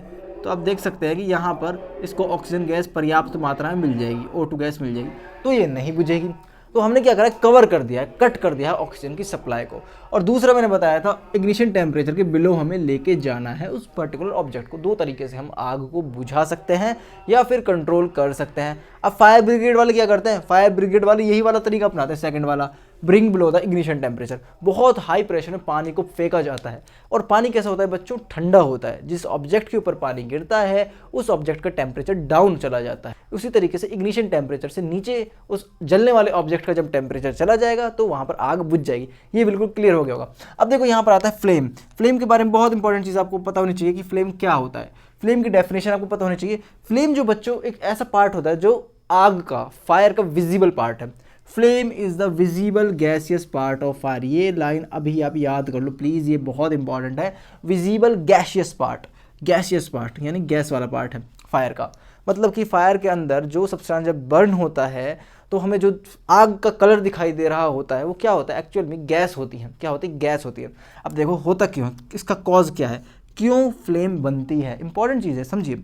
तो आप देख सकते हैं कि यहाँ पर इसको ऑक्सीजन गैस पर्याप्त मात्रा में मिल जाएगी, O2 गैस मिल जाएगी, तो ये नहीं बुझेगी। तो हमने क्या करा, कवर कर दिया है, कट कर दिया है ऑक्सीजन की सप्लाई को। और दूसरा मैंने बताया था इग्निशन टेम्परेचर के बिलो हमें लेके जाना है उस पर्टिकुलर ऑब्जेक्ट को। दो तरीके से हम आग को बुझा सकते हैं या फिर कंट्रोल कर सकते हैं। अब फायर ब्रिगेड वाले क्या करते हैं, फायर ब्रिगेड वाले यही वाला तरीका अपनाते हैं, सेकंड वाला, bring below the ignition temperature. बहुत हाई प्रेशर में पानी को फेंका जाता है और पानी कैसा होता है बच्चों, ठंडा होता है। जिस ऑब्जेक्ट के ऊपर पानी गिरता है उस ऑब्जेक्ट का टेम्परेचर डाउन चला जाता है। उसी तरीके से इग्निशन टेम्परेचर से नीचे उस जलने वाले ऑब्जेक्ट का जब टेम्परेचर चला जाएगा तो वहां पर आग बुझ जाएगी। ये बिल्कुल क्लियर हो गया होगा। अब देखो यहाँ पर आता है फ्लेम। फ्लेम के बारे में बहुत इंपॉर्टेंट चीज़ आपको पता होनी चाहिए कि फ्लेम क्या होता है। फ्लेम की डेफिनेशन आपको पता होनी चाहिए। फ्लेम जो बच्चों एक ऐसा पार्ट होता है जो आग का, फायर का विजिबल पार्ट है। Flame is the visible gaseous part of fire. ये लाइन अभी आप याद कर लो प्लीज, ये बहुत इंपॉर्टेंट है। Visible gaseous part, gaseous part यानी गैस वाला पार्ट है फायर का। मतलब कि फायर के अंदर जो सब्सटेंस जब बर्न होता है तो हमें जो आग का कलर दिखाई दे रहा होता है वो क्या होता है, एक्चुअल में गैस होती है। क्या होती है, गैस होती है। अब देखो होता क्यों है, इसका कॉज क्या है, क्यों फ्लेम बनती है, इंपॉर्टेंट चीज़ है, समझिए।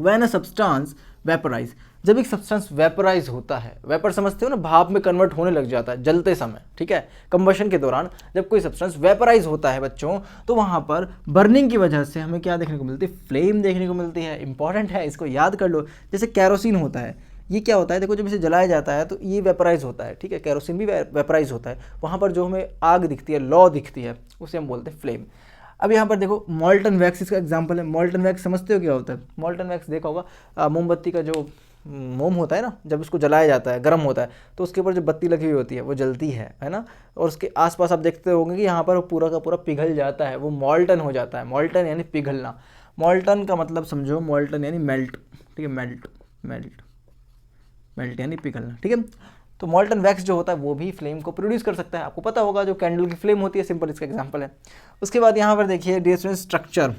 व्हेन अ सब्सटेंस वेपराइज, जब एक सब्सटेंस वेपराइज होता है, वेपर समझते हो ना, भाप में कन्वर्ट होने लग जाता है जलते समय, ठीक है, कंबशन के दौरान जब कोई सब्सटेंस वेपराइज होता है बच्चों, तो वहाँ पर बर्निंग की वजह से हमें क्या देखने को मिलती है, फ्लेम देखने को मिलती है। इंपॉर्टेंट है, इसको याद कर लो। जैसे कैरोसिन होता है, ये क्या होता है, देखो जब इसे जलाया जाता है तो ये वेपराइज होता है, ठीक है, कैरोसिन भी वेपराइज होता है। वहाँ पर जो हमें आग दिखती है, लौ दिखती है, उसे हम बोलते हैं फ्लेम। अब यहाँ पर देखो मॉल्टन वैक्स इसका एग्जांपल है। मॉल्टन वैक्स समझते हो क्या होता है? मॉल्टन वैक्स देखा होगा, मोमबत्ती का जो मोम होता है ना, जब उसको जलाया जाता है, गर्म होता है, तो उसके ऊपर जो बत्ती लगी हुई होती है वो जलती है ना, और उसके आसपास आप देखते होंगे कि यहाँ पर पूरा का पूरा पिघल जाता है, वो मॉल्टन हो जाता है। मॉल्टन यानी पिघलना। मॉल्टन का मतलब समझो, मॉल्टन यानी मेल्ट, ठीक है, मेल्ट मेल्ट मेल्ट यानी पिघलना, ठीक है। तो मॉल्टन वैक्स जो होता है वो भी फ्लेम को प्रोड्यूस कर सकता है। आपको पता होगा जो कैंडल की फ्लेम होती है, सिंपल इसका एग्जांपल है। उसके बाद यहाँ पर देखिए डियर स्टूडेंट्स, स्ट्रक्चर,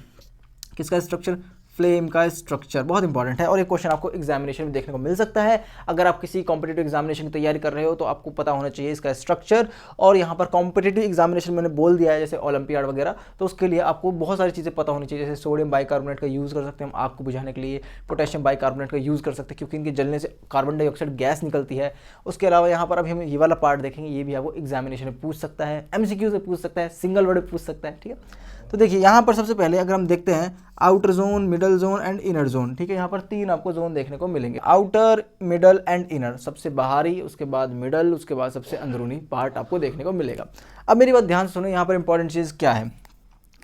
किसका स्ट्रक्चर, फ्लेम का स्ट्रक्चर बहुत इंपॉर्टेंट है और एक क्वेश्चन आपको एग्जामिनेशन में देखने को मिल सकता है। अगर आप किसी कॉम्पिटिटिव एग्जामिनेशन की तैयारी कर रहे हो तो आपको पता होना चाहिए इसका स्ट्रक्चर। और यहाँ पर कॉम्पिटिटिव एग्जामिनेशन मैंने बोल दिया है, जैसे ओलंपियाड वगैरह, तो उसके लिए आपको बहुत सारी चीज़ें पता होनी चाहिए। जैसे सोडियम बाइकार्बोनेट का यूज़ कर सकते हैं हम आग को बुझाने के लिए, पोटेशियम बाइकार्बोनेट का यूज़ कर सकते हैं क्योंकि इनके जलने से कार्बन डाइऑक्साइड गैस निकलती है। उसके अलावा यहाँ पर अभी हम ये वाला पार्ट देखेंगे, ये भी आपको एग्जामिनेशन में पूछ सकता है, MCQ से पूछ सकता है, सिंगल वर्ड पूछ सकता है, ठीक है। तो देखिए यहाँ पर सबसे पहले अगर हम देखते हैं outer zone, middle zone and inner zone, ठीक है। यहाँ पर तीन आपको जोन देखने को मिलेंगे, आउटर, मिडल एंड इनर। सबसे बाहरी, उसके बाद मिडल, उसके बाद सबसे अंदरूनी पार्ट आपको देखने को मिलेगा। अब मेरी बात ध्यान से सुनो, यहाँ पर इंपॉर्टेंट चीज़ क्या है,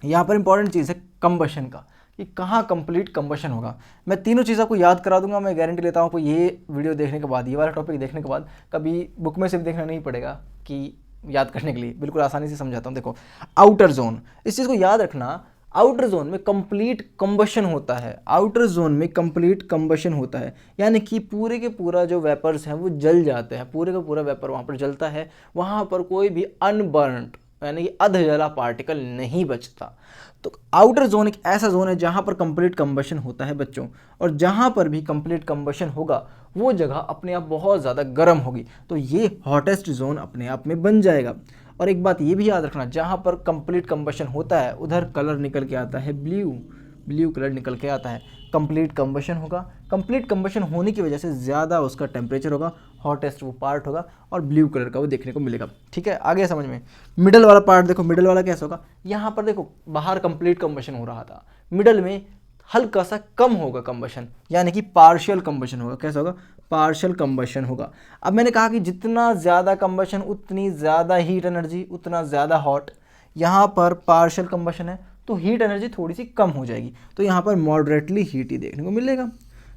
यहाँ पर इंपॉर्टेंट चीज़ है कंबशन का, कि कहाँ कंप्लीट कंबशन होगा। मैं तीनों चीज़ आपको याद करा दूंगा, मैं गारंटी लेता हूँ आपको ये वीडियो देखने के बाद, ये वाला टॉपिक देखने के बाद कभी बुक में से भी देखना नहीं पड़ेगा कि याद करने के लिए, बिल्कुल आसानी से समझाता हूँ। देखो आउटर जोन, इस चीज़ को याद रखना, आउटर जोन में कंप्लीट कंबशन होता है। आउटर जोन में कंप्लीट कंबशन होता है यानी कि पूरे के पूरा जो वेपर्स हैं वो जल जाते हैं, पूरे का पूरा वेपर वहाँ पर जलता है, वहाँ पर कोई भी अनबर्न्ड यानी कि अध जला पार्टिकल नहीं बचता। तो आउटर जोन एक ऐसा जोन है जहाँ पर कंप्लीट कंबशन होता है बच्चों, और जहाँ पर भी कंप्लीट कंबशन होगा वो जगह अपने आप बहुत ज़्यादा गर्म होगी, तो ये हॉटेस्ट जोन अपने आप में बन जाएगा। और एक बात ये भी याद रखना, जहाँ पर कंप्लीट कंबशन होता है उधर कलर निकल के आता है ब्लू कलर निकल के आता है। कंप्लीट कंबशन होगा, कंप्लीट कंबशन होने की वजह से ज़्यादा उसका टेम्परेचर होगा, हॉटेस्ट वो पार्ट होगा और ब्लू कलर का वो देखने को मिलेगा। ठीक है, आगे समझ में। मिडल वाला पार्ट देखो, मिडल वाला कैसा होगा, यहाँ पर देखो बाहर कंप्लीट कंबशन हो रहा था, मिडल में हल्का सा कम होगा कंबशन, यानी कि पार्शियल कंबशन होगा। कैसा होगा, पार्शियल कंबशन होगा। अब मैंने कहा कि जितना ज़्यादा कंबशन उतनी ज़्यादा हीट एनर्जी, उतना ज़्यादा हॉट। यहाँ पर पार्शियल कंबशन है तो हीट एनर्जी थोड़ी सी कम हो जाएगी, तो यहाँ पर मॉडरेटली हीट ही देखने को मिलेगा।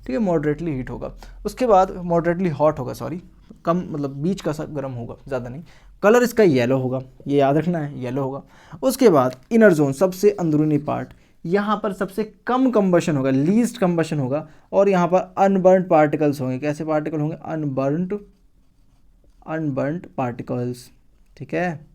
ठीक है, मॉडरेटली हीट होगा। उसके बाद मॉडरेटली हॉट होगा, सॉरी कम मतलब बीच का सा गर्म होगा, ज़्यादा नहीं। कलर इसका येलो होगा, ये याद रखना है, येलो होगा। उसके बाद इनर जोन, सबसे अंदरूनी पार्ट, यहाँ पर सबसे कम कंबशन होगा, लीस्ट कंबशन होगा और यहाँ पर अनबर्न्ड पार्टिकल्स होंगे। कैसे पार्टिकल होंगे, अनबर्न्ड पार्टिकल्स। ठीक है,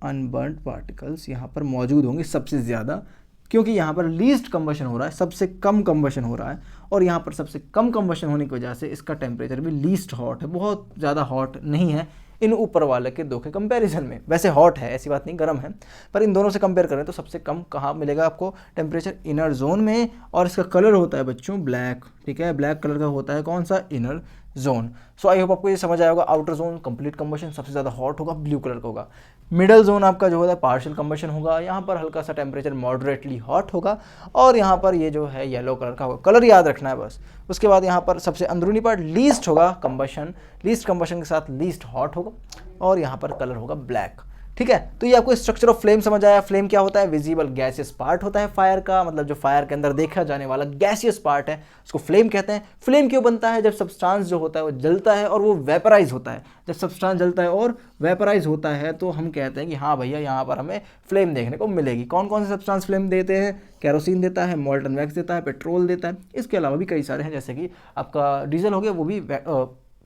अनबर्न्ड पार्टिकल्स यहाँ पर मौजूद होंगे सबसे ज़्यादा, क्योंकि यहाँ पर लीस्ट कंबशन हो रहा है, सबसे कम कंबशन हो रहा है और यहाँ पर सबसे कम कंबशन होने की वजह से इसका टेम्परेचर भी लीस्ट हॉट है, बहुत ज़्यादा हॉट नहीं है इन ऊपर वाले के दो के कंपैरिजन में। वैसे हॉट है, ऐसी बात नहीं, गर्म है, पर इन दोनों से कंपेयर करें तो सबसे कम कहाँ मिलेगा आपको टेम्परेचर, इनर जोन में। और इसका कलर होता है बच्चों ब्लैक। ठीक है, ब्लैक कलर का होता है कौन सा, inner zone. So I hope आपको ये समझ आया होगा। आउटर जोन कंप्लीट कंबशन सबसे ज़्यादा हॉट होगा, ब्लू कलर का होगा। मिडल जोन आपका जो होता है पार्शियल कंबशन होगा, यहाँ पर हल्का सा टेम्परेचर मॉडरेटली हॉट होगा और यहाँ पर ये जो है येलो कलर का होगा। कलर याद रखना है बस। उसके बाद यहाँ पर सबसे अंदरूनी पार्ट लीस्ट होगा कंबशन, लीस्ट कंबशन के साथ लीस्ट हॉट होगा और यहाँ पर कलर होगा ब्लैक। ठीक है, तो ये आपको स्ट्रक्चर ऑफ फ्लेम समझ आया। फ्लेम क्या होता है, विजिबल गैसियस पार्ट होता है फायर का, मतलब जो फायर के अंदर देखा जाने वाला गैसियस पार्ट है उसको फ्लेम कहते हैं। फ्लेम क्यों बनता है, जब सब्सटेंस जो होता है वो जलता है और वो वेपराइज होता है। जब सब्सटेंस जलता है और वेपराइज होता है तो हम कहते हैं कि हाँ भैया यहाँ पर हमें फ्लेम देखने को मिलेगी। कौन कौन से सब्सटेंस फ्लेम देते हैं, कैरोसिन देता है, मोल्टन वैक्स देता है, पेट्रोल देता है, इसके अलावा भी कई सारे हैं, जैसे कि आपका डीजल हो गया, वो भी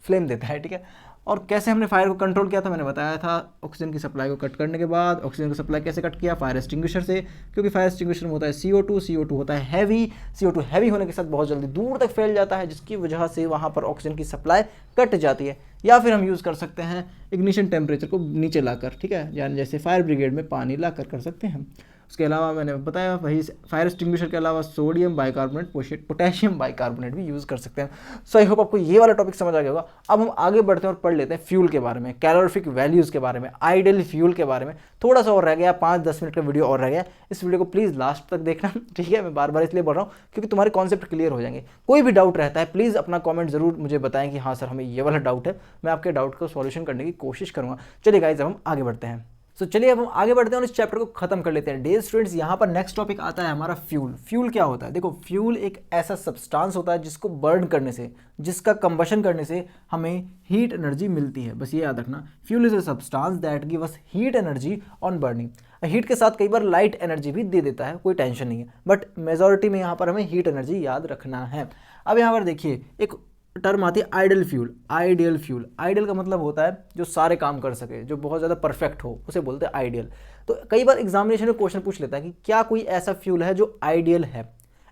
फ्लेम देता है। ठीक है, और कैसे हमने फायर को कंट्रोल किया था मैंने बताया था, ऑक्सीजन की सप्लाई को कट करने के बाद। ऑक्सीजन की सप्लाई कैसे कट किया, फायर एक्सटिंग्विशर से, क्योंकि फायर एक्सटिंग्विशर में होता है CO2 होता है हैवी, CO2 हैवी होने के साथ बहुत जल्दी दूर तक फैल जाता है, जिसकी वजह से वहाँ पर ऑक्सीजन की सप्लाई कट जाती है। या फिर हम यूज़ कर सकते हैं इग्निशन टेम्परेचर को नीचे लाकर, ठीक है, यानी जैसे फायर ब्रिगेड में पानी लाकर कर सकते हैं। उसके अलावा मैंने बताया वही फायर एक्सटिंग्विशर के अलावा सोडियम बाइकार्बोनेट, पोटेशियम बाइकार्बोनेट भी यूज़ कर सकते हैं। सो आई होप आपको ये वाला टॉपिक समझ आ गया होगा। अब हम आगे बढ़ते हैं और पढ़ लेते हैं फ्यूल के बारे में, कैलोरीफिक वैल्यूज़ के बारे में, आइडियल फ्यूल के बारे में। थोड़ा सा और रह गया, 5-10 मिनट का वीडियो और रह गया। इस वीडियो को प्लीज़ लास्ट तक देखना, ठीक है। मैं बार बार इसलिए बोल रहा हूँ क्योंकि तुम्हारे कॉन्सेप्ट क्लियर हो जाएंगे। कोई भी डाउट रहता है प्लीज़ अपना कॉमेंट ज़रूर मुझे बताएं कि हाँ सर हमें ये वाला डाउट है, मैं आपके डाउट को सॉल्यूशन करने की कोशिश करूँगा। चलिए गाइस, अब हम आगे बढ़ते हैं। तो चलिए अब हम आगे बढ़ते हैं और इस चैप्टर को खत्म कर लेते हैं। डियर स्टूडेंट्स, यहाँ पर नेक्स्ट टॉपिक आता है हमारा फ्यूल। फ्यूल क्या होता है, देखो फ्यूल एक ऐसा सब्सटेंस होता है जिसको बर्न करने से, जिसका कंबशन करने से हमें हीट एनर्जी मिलती है। बस ये याद रखना, fuel is a substance that give us heat energy on burning. Heat के साथ कई बार लाइट एनर्जी भी दे देता है, कोई टेंशन नहीं है, बट मेजॉरिटी में यहाँ पर हमें हीट एनर्जी याद रखना है। अब यहाँ पर देखिए एक टर्म आती है ideal fuel. Ideal fuel, ideal का मतलब होता है जो सारे काम कर सके, जो बहुत ज़्यादा परफेक्ट हो, उसे बोलते हैं आइडियल। तो कई बार एग्जामिनेशन में क्वेश्चन पूछ लेता है कि क्या कोई ऐसा फ्यूल है जो आइडियल है।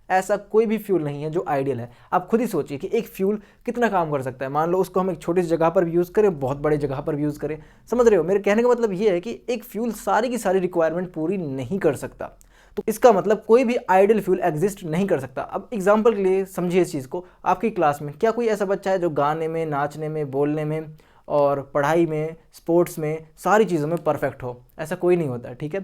ऐसा कोई भी फ्यूल नहीं है जो आइडियल है। आप खुद ही सोचिए कि एक फ्यूल कितना काम कर सकता है। मान लो उसको हम एक छोटी सी जगह पर भी यूज़ करें, बहुत बड़ी जगह पर भी यूज़ करें। समझ रहे हो, मेरे कहने का मतलब ये है कि एक फ्यूल सारी की सारी रिक्वायरमेंट पूरी नहीं कर सकता। तो इसका मतलब कोई भी आइडियल फ्यूल एग्जिस्ट नहीं कर सकता। अब एग्जांपल के लिए समझिए इस चीज़ को, आपकी क्लास में क्या कोई ऐसा बच्चा है जो गाने में, नाचने में, बोलने में और पढ़ाई में, स्पोर्ट्स में, सारी चीज़ों में परफेक्ट हो? ऐसा कोई नहीं होता, ठीक है।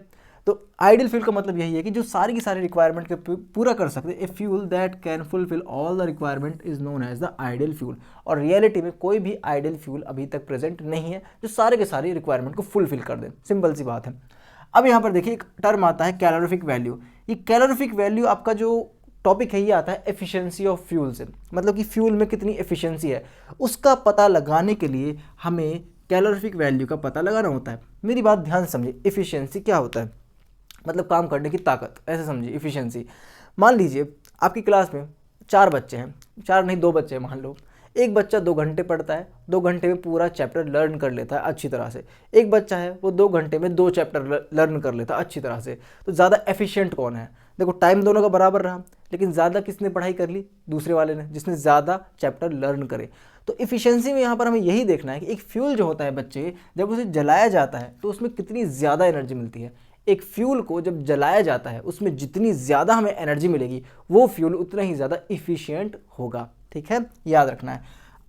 तो आइडियल फ्यूल का मतलब यही है कि जो सारी की सारी रिक्वायरमेंट के पूरा कर सकते। A fuel that can fulfil all the requirement is known as the ideal fuel. और रियलिटी में कोई भी आइडियल फ्यूल अभी तक प्रेजेंट नहीं है जो सारे के सारी रिक्वायरमेंट को फुलफिल कर दे। सिंपल सी बात है। अब यहाँ पर देखिए एक टर्म आता है कैलोरीफिक वैल्यू। ये कैलोरीफिक वैल्यू आपका जो टॉपिक है ये आता है एफिशिएंसी ऑफ फ्यूल से, मतलब कि फ्यूल में कितनी एफिशिएंसी है उसका पता लगाने के लिए हमें कैलोरीफिक वैल्यू का पता लगाना होता है। मेरी बात ध्यान से समझिए, एफिशिएंसी क्या होता है, मतलब काम करने की ताकत, ऐसे समझिए एफिशिएंसी। मान लीजिए आपकी क्लास में 4 बच्चे हैं, 4 नहीं 2 बच्चे हैं मान लो। एक बच्चा 2 घंटे पढ़ता है, 2 घंटे में पूरा चैप्टर लर्न कर लेता है अच्छी तरह से। एक बच्चा है वो 2 घंटे में 2 चैप्टर लर्न कर लेता है अच्छी तरह से। तो ज़्यादा एफिशिएंट कौन है? देखो टाइम दोनों का बराबर रहा, लेकिन ज़्यादा किसने पढ़ाई कर ली? दूसरे वाले ने, जिसने ज़्यादा चैप्टर लर्न करे। तो इफ़िशियंसी में यहाँ पर हमें यही देखना है कि एक फ्यूल जो होता है बच्चे, जब उसे जलाया जाता है तो उसमें कितनी ज़्यादा एनर्जी मिलती है। एक फ्यूल को जब जलाया जाता है उसमें जितनी ज़्यादा हमें एनर्जी मिलेगी वो फ्यूल उतना ही ज़्यादा इफ़िशियंट होगा। ठीक है, याद रखना है।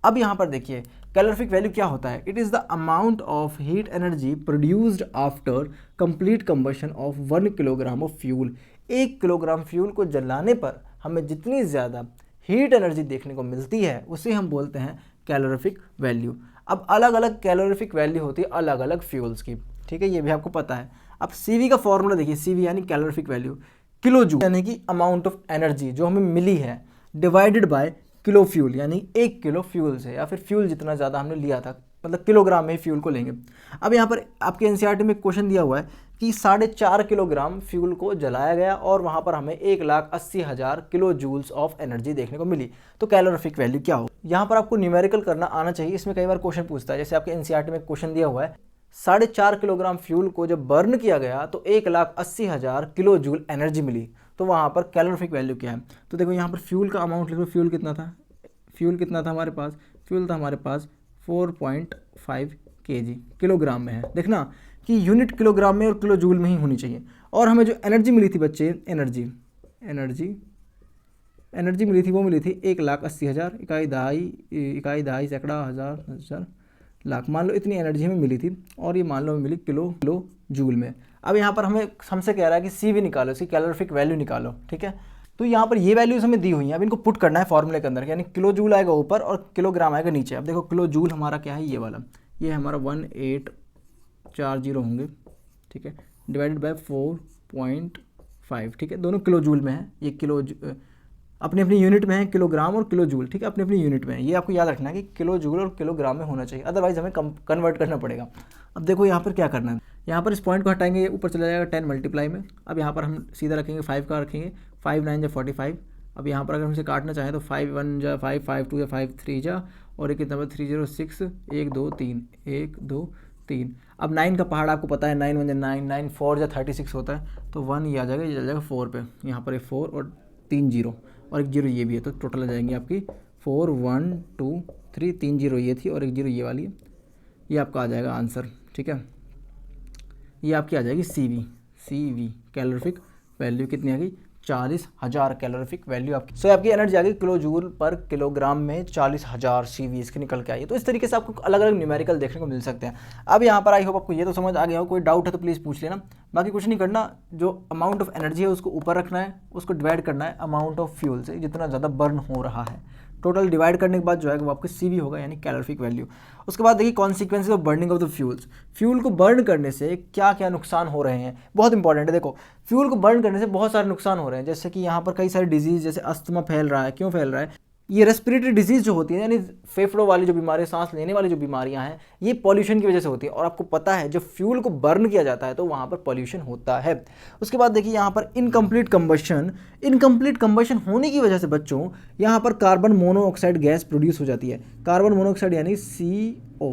अब यहाँ पर देखिए कैलोरीफिक वैल्यू क्या होता है? It is the amount of heat energy produced after complete combustion of 1 kilogram of fuel. 1 kilogram fuel को जलाने पर हमें जितनी ज़्यादा हीट एनर्जी देखने को मिलती है उसे हम बोलते हैं कैलोरीफिक वैल्यू। अब अलग अलग कैलोरीफिक वैल्यू होती है अलग अलग फ्यूल्स की। ठीक है, ये भी आपको पता है। अब CV का फॉर्मूला देखिए, CV यानी कैलोरीफिक वैल्यू, किलो जूल यानी कि अमाउंट ऑफ एनर्जी जो हमें मिली है, डिवाइडेड बाय किलो फ्यूल यानी 1 किलो फ्यूल से, या फिर फ्यूल जितना ज़्यादा हमने लिया था, मतलब किलोग्राम में ही फ्यूल को लेंगे। अब यहाँ पर आपके NCERT में क्वेश्चन दिया हुआ है कि 4.5 किलोग्राम फ्यूल को जलाया गया और वहाँ पर हमें 1,80,000 किलो जूल्स ऑफ एनर्जी देखने को मिली। तो कैलोरीफिक वैल्यू क्या हो? यहाँ पर आपको न्यूमेरिकल करना आना चाहिए। इसमें कई बार क्वेश्चन पूछता है, जैसे आपके NCERT में क्वेश्चन दिया हुआ है 4.5 किलोग्राम फ्यूल को जब बर्न किया गया तो 1,80,000 किलो जूल एनर्जी मिली, तो वहाँ पर कैलोरीफिक वैल्यू क्या है? तो देखो यहाँ पर फ्यूल का अमाउंट लिखो। फ्यूल कितना था? फ्यूल कितना था हमारे पास? फ्यूल था हमारे पास 4.5 kg, किलोग्राम में है। देखना कि यूनिट किलोग्राम में और किलो जूल में ही होनी चाहिए। और हमें जो एनर्जी मिली थी बच्चे, एनर्जी मिली थी, वो मिली थी 1,80,000, इकाई दहाई सैकड़ा हज़ार लाख, मान लो इतनी एनर्जी हमें मिली थी, और ये मान लो हमें मिली किलो जूल में। अब यहाँ पर हमसे कह रहा है कि CV निकालो, इसकी कैलोरीफिक वैल्यू निकालो। ठीक है, तो यहाँ पर ये वैल्यूज हमें दी हुई हैं। अब इनको पुट करना है फॉर्मूले के अंदर, यानी किलो जूल आएगा ऊपर और किलोग्राम आएगा नीचे। अब देखो किलो जूल हमारा क्या है, ये वाला, ये हमारा 1840 होंगे। ठीक है, डिवाइडेड बाय 4.5। ठीक है, दोनों किलो जूल में है। ये किलो अपनी अपनी यूनिट में है, किलोग्राम और किलो जूल। ठीक है, अपनी अपनी यूनिट में है। ये आपको याद रखना है कि किलो जूल और किलोग्राम में होना चाहिए, अदरवाइज हमें कन्वर्ट करना पड़ेगा। अब देखो यहाँ पर क्या करना है, यहाँ पर इस पॉइंट को हटाएंगे, ये ऊपर चला जाएगा 10 मल्टीप्लाई में। अब यहाँ पर हम सीधा रखेंगे 5 का रखेंगे, 5 9 जा 45। अब यहाँ पर अगर हमसे काटना चाहें तो 5 1 जा 5, 5 2 या 5 3 जा, और एक कितना 306, 1 2 3, 1 2 3। अब 9 का पहाड़ आपको पता है, 9 1 जा 9, 9 4 जा 36 होता है, तो 1 ये आ जाएगा, ये चल जाएगा 4 पे। यहाँ पर 4 और 3 0 और एक 0 ये भी है, तो टोटल आ जाएंगी आपकी 4 1 2 3, 3 0 ये थी और एक 0 ये वाली है। ये आपका आ जाएगा आंसर। ठीक है, ये आपकी आ जाएगी CV कैलोरीफिक वैल्यू कितनी आ गई? 40,000 कैलोरीफिक वैल्यू आपकी। सो आपकी एनर्जी आ गई किलो जूल पर किलोग्राम में 40,000 CV इसके निकल के आई है। तो इस तरीके से आपको अलग अलग न्यूमेरिकल देखने को मिल सकते हैं। अब यहाँ पर आई होप आपको ये तो समझ आ गया हो। कोई डाउट है तो प्लीज़ पूछ लेना। बाकी कुछ नहीं करना, जो अमाउंट ऑफ एनर्जी है उसको ऊपर रखना है, उसको डिवाइड करना है अमाउंट ऑफ फ्यूल से, जितना ज़्यादा बर्न हो रहा है। टोटल डिवाइड करने के बाद जो है वो आपकी CV होगा, यानी कैलोरीफिक वैल्यू। उसके बाद देखिए consequences of burning of the fuels. Fuel को बर्न करने से क्या क्या नुकसान हो रहे हैं, बहुत इंपॉर्टेंट है। देखो फ्यूल को बर्न करने से बहुत सारे नुकसान हो रहे हैं, जैसे कि यहाँ पर कई सारे डिजीज़, जैसे अस्थमा फैल रहा है। क्यों फैल रहा है? ये रेस्पिरेटरी डिजीज़ जो होती है, यानी फेफड़ों वाली जो बीमारी, सांस लेने वाली जो बीमारियां हैं, ये पॉल्यूशन की वजह से होती है। और आपको पता है जब फ्यूल को बर्न किया जाता है तो वहाँ पर पॉल्यूशन होता है। उसके बाद देखिए यहाँ पर इनकम्प्लीट कंबशन होने की वजह से बच्चों यहाँ पर कार्बन मोनोऑक्साइड गैस प्रोड्यूस हो जाती है। कार्बन मोनोऑक्साइड यानी CO,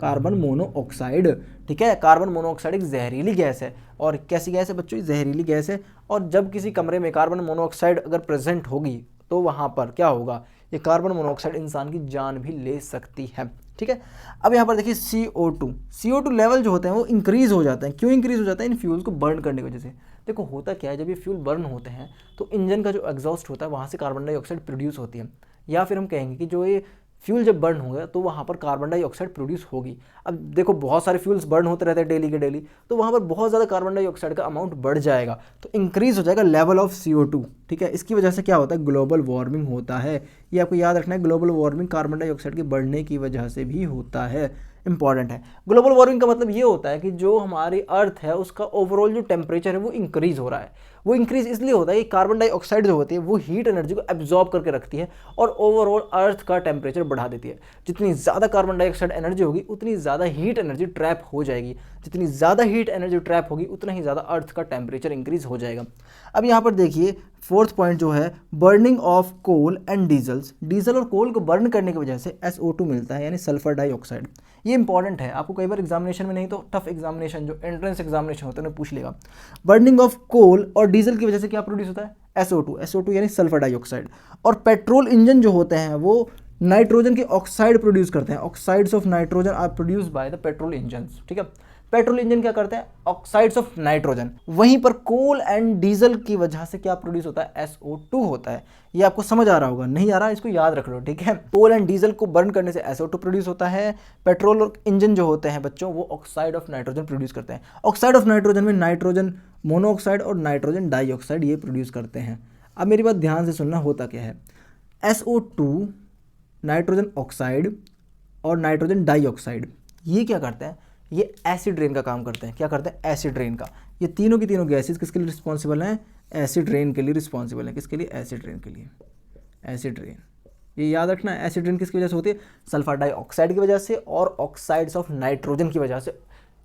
कार्बन मोनोऑक्साइड। ठीक है, कार्बन मोनोऑक्साइड एक जहरीली गैस है। और कैसी गैस है बच्चों? जहरीली गैस है। और जब किसी कमरे में कार्बन मोनोऑक्साइड अगर प्रेजेंट होगी तो वहाँ पर क्या होगा? ये कार्बन मोनोऑक्साइड इंसान की जान भी ले सकती है। ठीक है, अब यहाँ पर देखिए CO2 लेवल जो होते हैं वो इंक्रीज़ हो जाते हैं। क्यों इंक्रीज़ हो जाता है? इन फ्यूल्स को बर्न करने की वजह से। देखो होता क्या है, जब ये फ्यूल बर्न होते हैं तो इंजन का जो एग्जॉस्ट होता है वहाँ से कार्बन डाइऑक्साइड प्रोड्यूस होती है। या फिर हम कहेंगे कि जो ये फ्यूल जब बर्न होगा तो वहाँ पर कार्बन डाइऑक्साइड प्रोड्यूस होगी। अब देखो बहुत सारे फ्यूल्स बर्न होते रहते हैं डेली के डेली, तो वहाँ पर बहुत ज़्यादा कार्बन डाइऑक्साइड का अमाउंट बढ़ जाएगा, तो इंक्रीज़ हो जाएगा लेवल ऑफ CO2। ठीक है, इसकी वजह से क्या होता है? ग्लोबल वार्मिंग होता है। ये आपको याद रखना है, ग्लोबल वार्मिंग कार्बन डाइऑक्साइड के बढ़ने की वजह से भी होता है। इंपॉर्टेंट है। ग्लोबल वार्मिंग का मतलब ये होता है कि जो हमारी अर्थ है उसका ओवरऑल जो टेम्परेचर है वो इंक्रीज़ हो रहा है। वो इंक्रीज़ इसलिए होता है कि कार्बन डाइऑक्साइड जो होती है वो हीट एनर्जी को एब्जॉर्ब करके रखती है और ओवरऑल अर्थ का टेम्परेचर बढ़ा देती है। जितनी ज़्यादा कार्बन डाइऑक्साइड एनर्जी होगी उतनी ज़्यादा हीट एनर्जी ट्रैप हो जाएगी। जितनी ज़्यादा हीट एनर्जी ट्रैप होगी उतना ही ज़्यादा अर्थ का टेम्परेचर इंक्रीज़ हो जाएगा। अब यहाँ पर देखिए फोर्थ पॉइंट जो है burning of coal and diesels, diesel और कोल को बर्न करने की वजह से SO2 मिलता है, यानी सल्फर डाइऑक्साइड। ये इंपॉर्टेंट है, आपको कई बार एग्जामिनेशन में नहीं तो टफ एग्जामिनेशन जो एंट्रेंस एग्जामिनेशन होता है उन्हें पूछ लेगा। बर्निंग ऑफ कोल और डीजल की वजह से क्या प्रोड्यूस होता है? SO2 यानी सल्फर डाइऑक्साइड। और पेट्रोल इंजन जो होते हैं वो नाइट्रोजन के ऑक्साइड प्रोड्यूस करते हैं, oxides of nitrogen are produce by the petrol engines, ठीक है। पेट्रोल इंजन क्या करते हैं? Oxides of nitrogen. वहीं पर कोल एंड डीजल की वजह से क्या प्रोड्यूस होता है? SO2 होता है। ये आपको समझ आ रहा होगा, नहीं आ रहा इसको याद रख लो, ठीक है। कोल एंड डीजल को बर्न करने से SO2 प्रोड्यूस होता है। पेट्रोल और इंजन जो होते हैं बच्चों वो ऑक्साइड ऑफ नाइट्रोजन प्रोड्यूस करते हैं। ऑक्साइड ऑफ नाइट्रोजन में नाइट्रोजन मोनोऑक्साइड और नाइट्रोजन डाइऑक्साइड ये प्रोड्यूस करते हैं। अब मेरी बात ध्यान से सुनना, होता क्या है? SO2, नाइट्रोजन ऑक्साइड और नाइट्रोजन डाइऑक्साइड ये क्या करते हैं? ये एसिड रेन का काम करते हैं। क्या करते हैं? एसिड रेन का। ये तीनों की तीनों गैसेस किसके लिए रिस्पॉन्सिबल हैं? एसिड रेन के लिए रिस्पॉन्सिबल हैं। किसके लिए? एसिड रेन के लिए। एसिड रेन, ये याद रखना है। एसिड रेन किसकी वजह से होती है? सल्फर डाइऑक्साइड की वजह से और ऑक्साइड्स ऑफ नाइट्रोजन की वजह से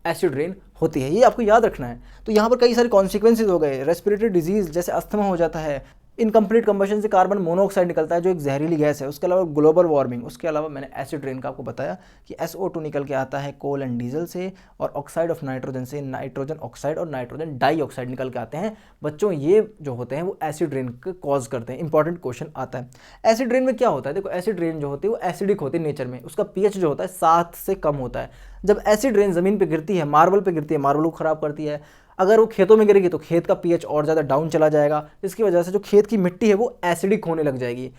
एसिड रेन होती है, ये आपको याद रखना है। तो यहाँ पर कई सारे कॉन्सिक्वेंसेज हो गए। रेस्पिरेटरी डिजीज जैसे अस्थमा हो जाता है, इनकम्प्लीट कंबशन से कार्बन मोनोऑक्साइड निकलता है जो एक जहरीली गैस है, उसके अलावा ग्लोबल वार्मिंग, उसके अलावा मैंने एसिड रेन का आपको बताया कि SO2 निकल के आता है कोल एंड डीजल से, और ऑक्साइड ऑफ नाइट्रोजन से नाइट्रोजन ऑक्साइड और नाइट्रोजन डाइऑक्साइड निकल के आते हैं। बच्चों ये जो होते हैं वो एसिड रेन को कॉज करते हैं। इंपॉर्टेंट क्वेश्चन आता है। एसिड रेन में क्या होता है? देखो एसिड रेन जो होती है वो एसिडिक होती है नेचर में, उसका pH जो होता है 7 से कम होता है। जब एसिड रेन ज़मीन पे गिरती है, मार्बल पे गिरती है, मार्बल को ख़राब करती है। अगर वो खेतों में गिरेगी तो खेत का pH और ज़्यादा डाउन चला जाएगा, जिसकी वजह से जो खेत की मिट्टी है वो एसिडिक होने लग जाएगी।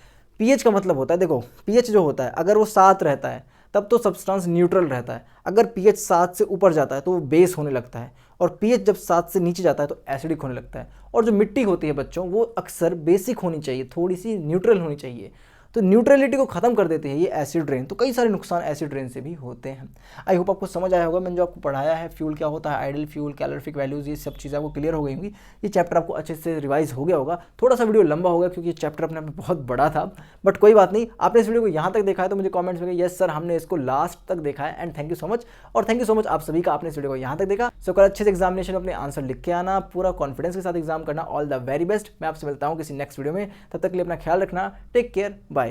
pH का मतलब होता है, देखो pH जो होता है अगर वो 7 रहता है तब तो सब्सटेंस न्यूट्रल रहता है। अगर pH 7 से ऊपर जाता है तो वो बेस होने लगता है, और pH जब 7 से नीचे जाता है तो एसिडिक होने लगता है। और जो मिट्टी होती है बच्चों वो अक्सर बेसिक होनी चाहिए, थोड़ी सी न्यूट्रल होनी चाहिए। तो न्यूट्रलिटी को खत्म कर देते हैं ये एसिड रेन। तो कई सारे नुकसान एसिड रेन से भी होते हैं। आई होप आपको समझ आया होगा। मैंने जो आपको पढ़ाया है फ्यूल क्या होता है, आइडल फ्यूल, कैलोरीफिक वैल्यूज, ये सब चीज़ें आपको क्लियर हो गई होंगी। ये चैप्टर आपको अच्छे से रिवाइज हो गया होगा। थोड़ा सा वीडियो लंबा हो गया क्योंकि ये चैप्टर अपने आप में बहुत बड़ा था, बट कोई बात नहीं। आपने इस वीडियो को यहाँ तक देखा है तो मुझे कॉमेंट्स में यस सर हमने इसको लास्ट तक देखा है, and thank you so much. और थैंक यू सो मच आप सभी का, आपने इस वीडियो को यहाँ तक देखा। सो कल अच्छे से एग्जामिनेशन में अपने आंसर लिख के आना, पूरा कॉन्फिडेंस के साथ एग्जाम करना। All the very best. मैं आपसे मिलता हूँ किसी नेक्स्ट वीडियो में, तब तक के लिए अपना ख्याल रखना। Take care, bye.